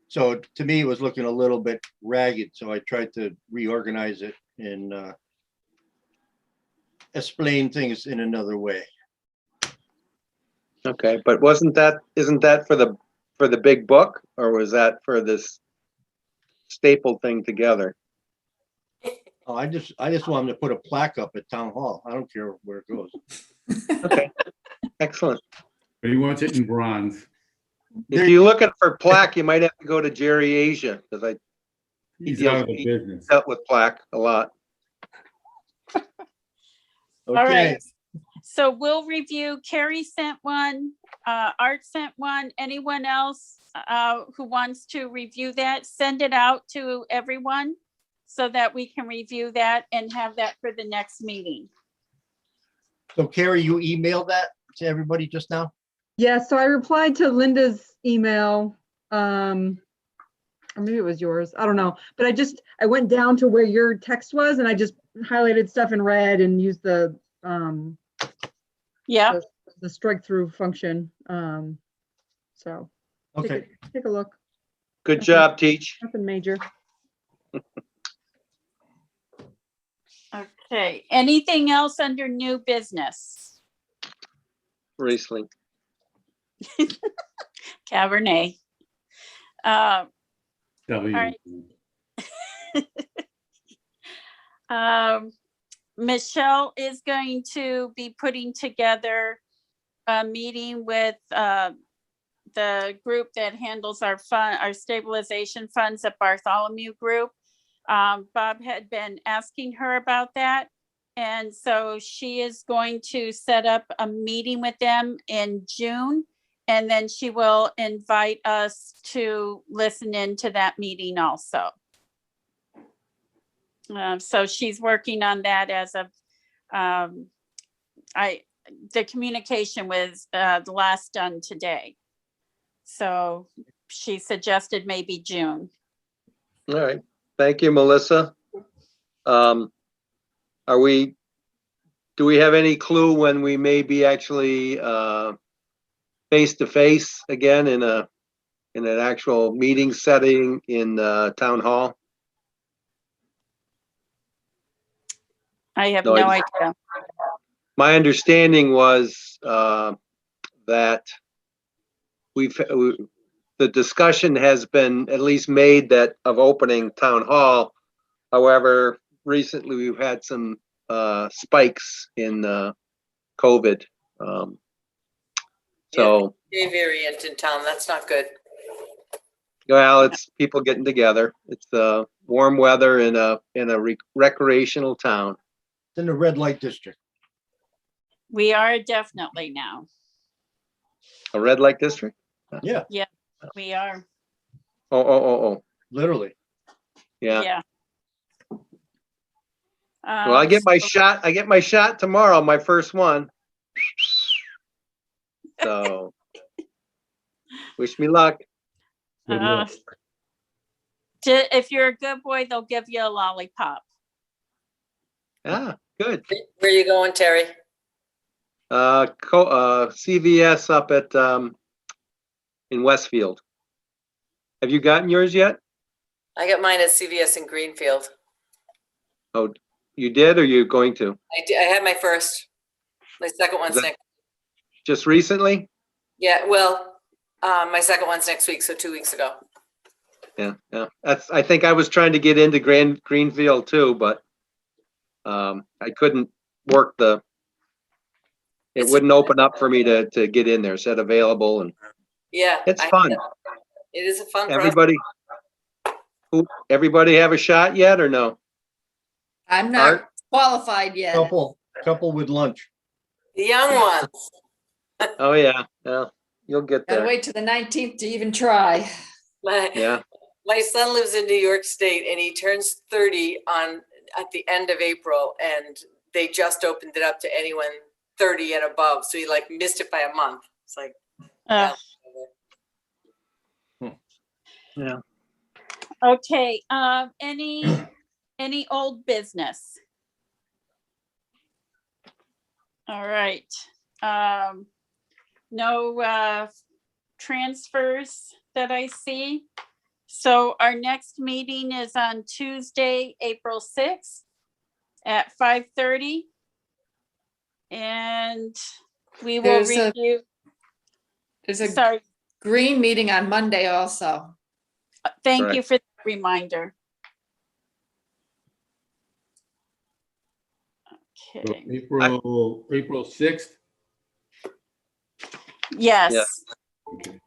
So to me, it was looking a little bit ragged. So I tried to reorganize it and explain things in another way. Okay, but isn't that for the big book, or was that for this stapled thing together? Oh, I just want them to put a plaque up at Town Hall. I don't care where it goes. Okay, excellent. But he wants it in bronze. If you're looking for plaque, you might have to go to Jerry Asia, because He's deals- out of the he- business. dealt with plaque a lot. All Okay, right. So we'll review. Carrie sent one, Art sent one. Anyone else who wants to review that, send it out to everyone so that we can review that and have that for the next meeting. so Carrie, you emailed that to everybody just now? Yeah, so I replied to Linda's email, or maybe it was yours, I don't know. But I went down to where your text was and I just highlighted stuff in red and used the Yeah, the strike through function. So Okay, take a look, Good job, Teach. nothing major. okay. Anything else under new business? Riesling. Cabernet. W. right. Michelle is going to be putting together a meeting with the group that handles our stabilization funds at Bartholomew Group. Bob had been asking her about that. And so she is going to set up a meeting with them in June. And then she will invite us to listen into that meeting also. So she's working on that as of, the communication was the last done today. So she suggested maybe June. All right, thank you, Melissa. Do we have any clue when we may be actually face-to-face again in an actual meeting setting in Town Hall? I have No no idea. idea. My understanding was that the discussion has been at least made that of opening Town Hall. However, recently we've had some spikes in COVID. So, A variant in town, that's not good. well, it's people getting together. It's warm weather in a recreational town. it's in the red light district. We are definitely now. A red light district? Yeah, We are. Oh. literally. Yeah. Yeah. Well, I get my shot. I get my shot tomorrow, my first one. So, wish me luck. Good luck. If you're a good boy, they'll give you a lollipop. Ah, good. Where you going, Terry? CVS up at in Westfield. Have you gotten yours yet? I got mine at CVS in Greenfield. Oh, you did, or you're going to? I had my first. My second one's Is that- next. Just recently? Yeah, well, my second one's next week, so 2 weeks ago. Yeah. I think I was trying to get into Greenfield too, but I couldn't work it It's- wouldn't open up for me to get in there. It said available, and Yeah. it's fun. It is a fun process. Everybody have a shot yet or no? I'm not Art? qualified yet. Couple with lunch. The young ones. Oh yeah, you'll get Gotta there. wait till the 19th to even try. Yeah. My son lives in New York State and he turns 30 at the end of April, and they just opened it up to anyone 30 and above. So he like missed it by a month. It's like, Uh, Yeah. Okay, any old business? All right. No transfers that I see. So our next meeting is on Tuesday, April 6th at 5:30. And we will There's a- review, There's a sorry, green meeting on Monday also. thank you Right. for the reminder. So Okay, April 6th. yes. Okay.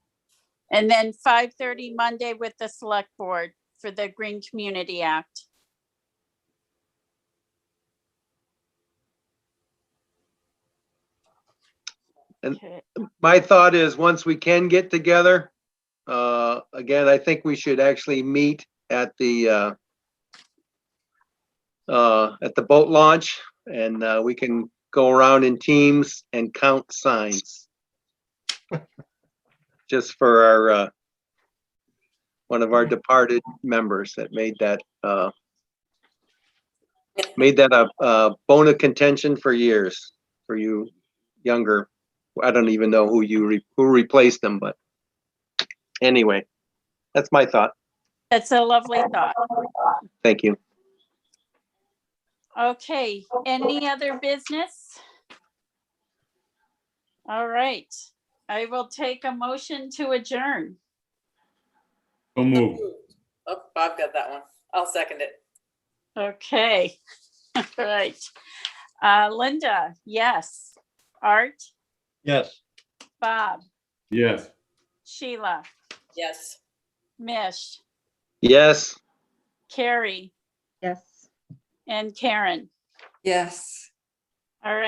And then 5:30 Monday with the select board for the Green Community Act. And- Okay. My thought is, once we can get together, again, I think we should actually meet at the boat launch, and we can go around in teams and count signs. Just for our one of our departed members that made that a bone of contention for years for you younger. I don't even know who replaced them, but anyway, that's my thought. That's a lovely thought. Thank you. Okay, any other business? All right, I will take a motion to adjourn. So move. Oh, Bob got that one. I'll second it. Okay, all right. Linda, yes. Art, Yes. Bob, Yes. Sheila, Yes. Mish, Yes. Carrie, Yes. and Karen. Yes. All right.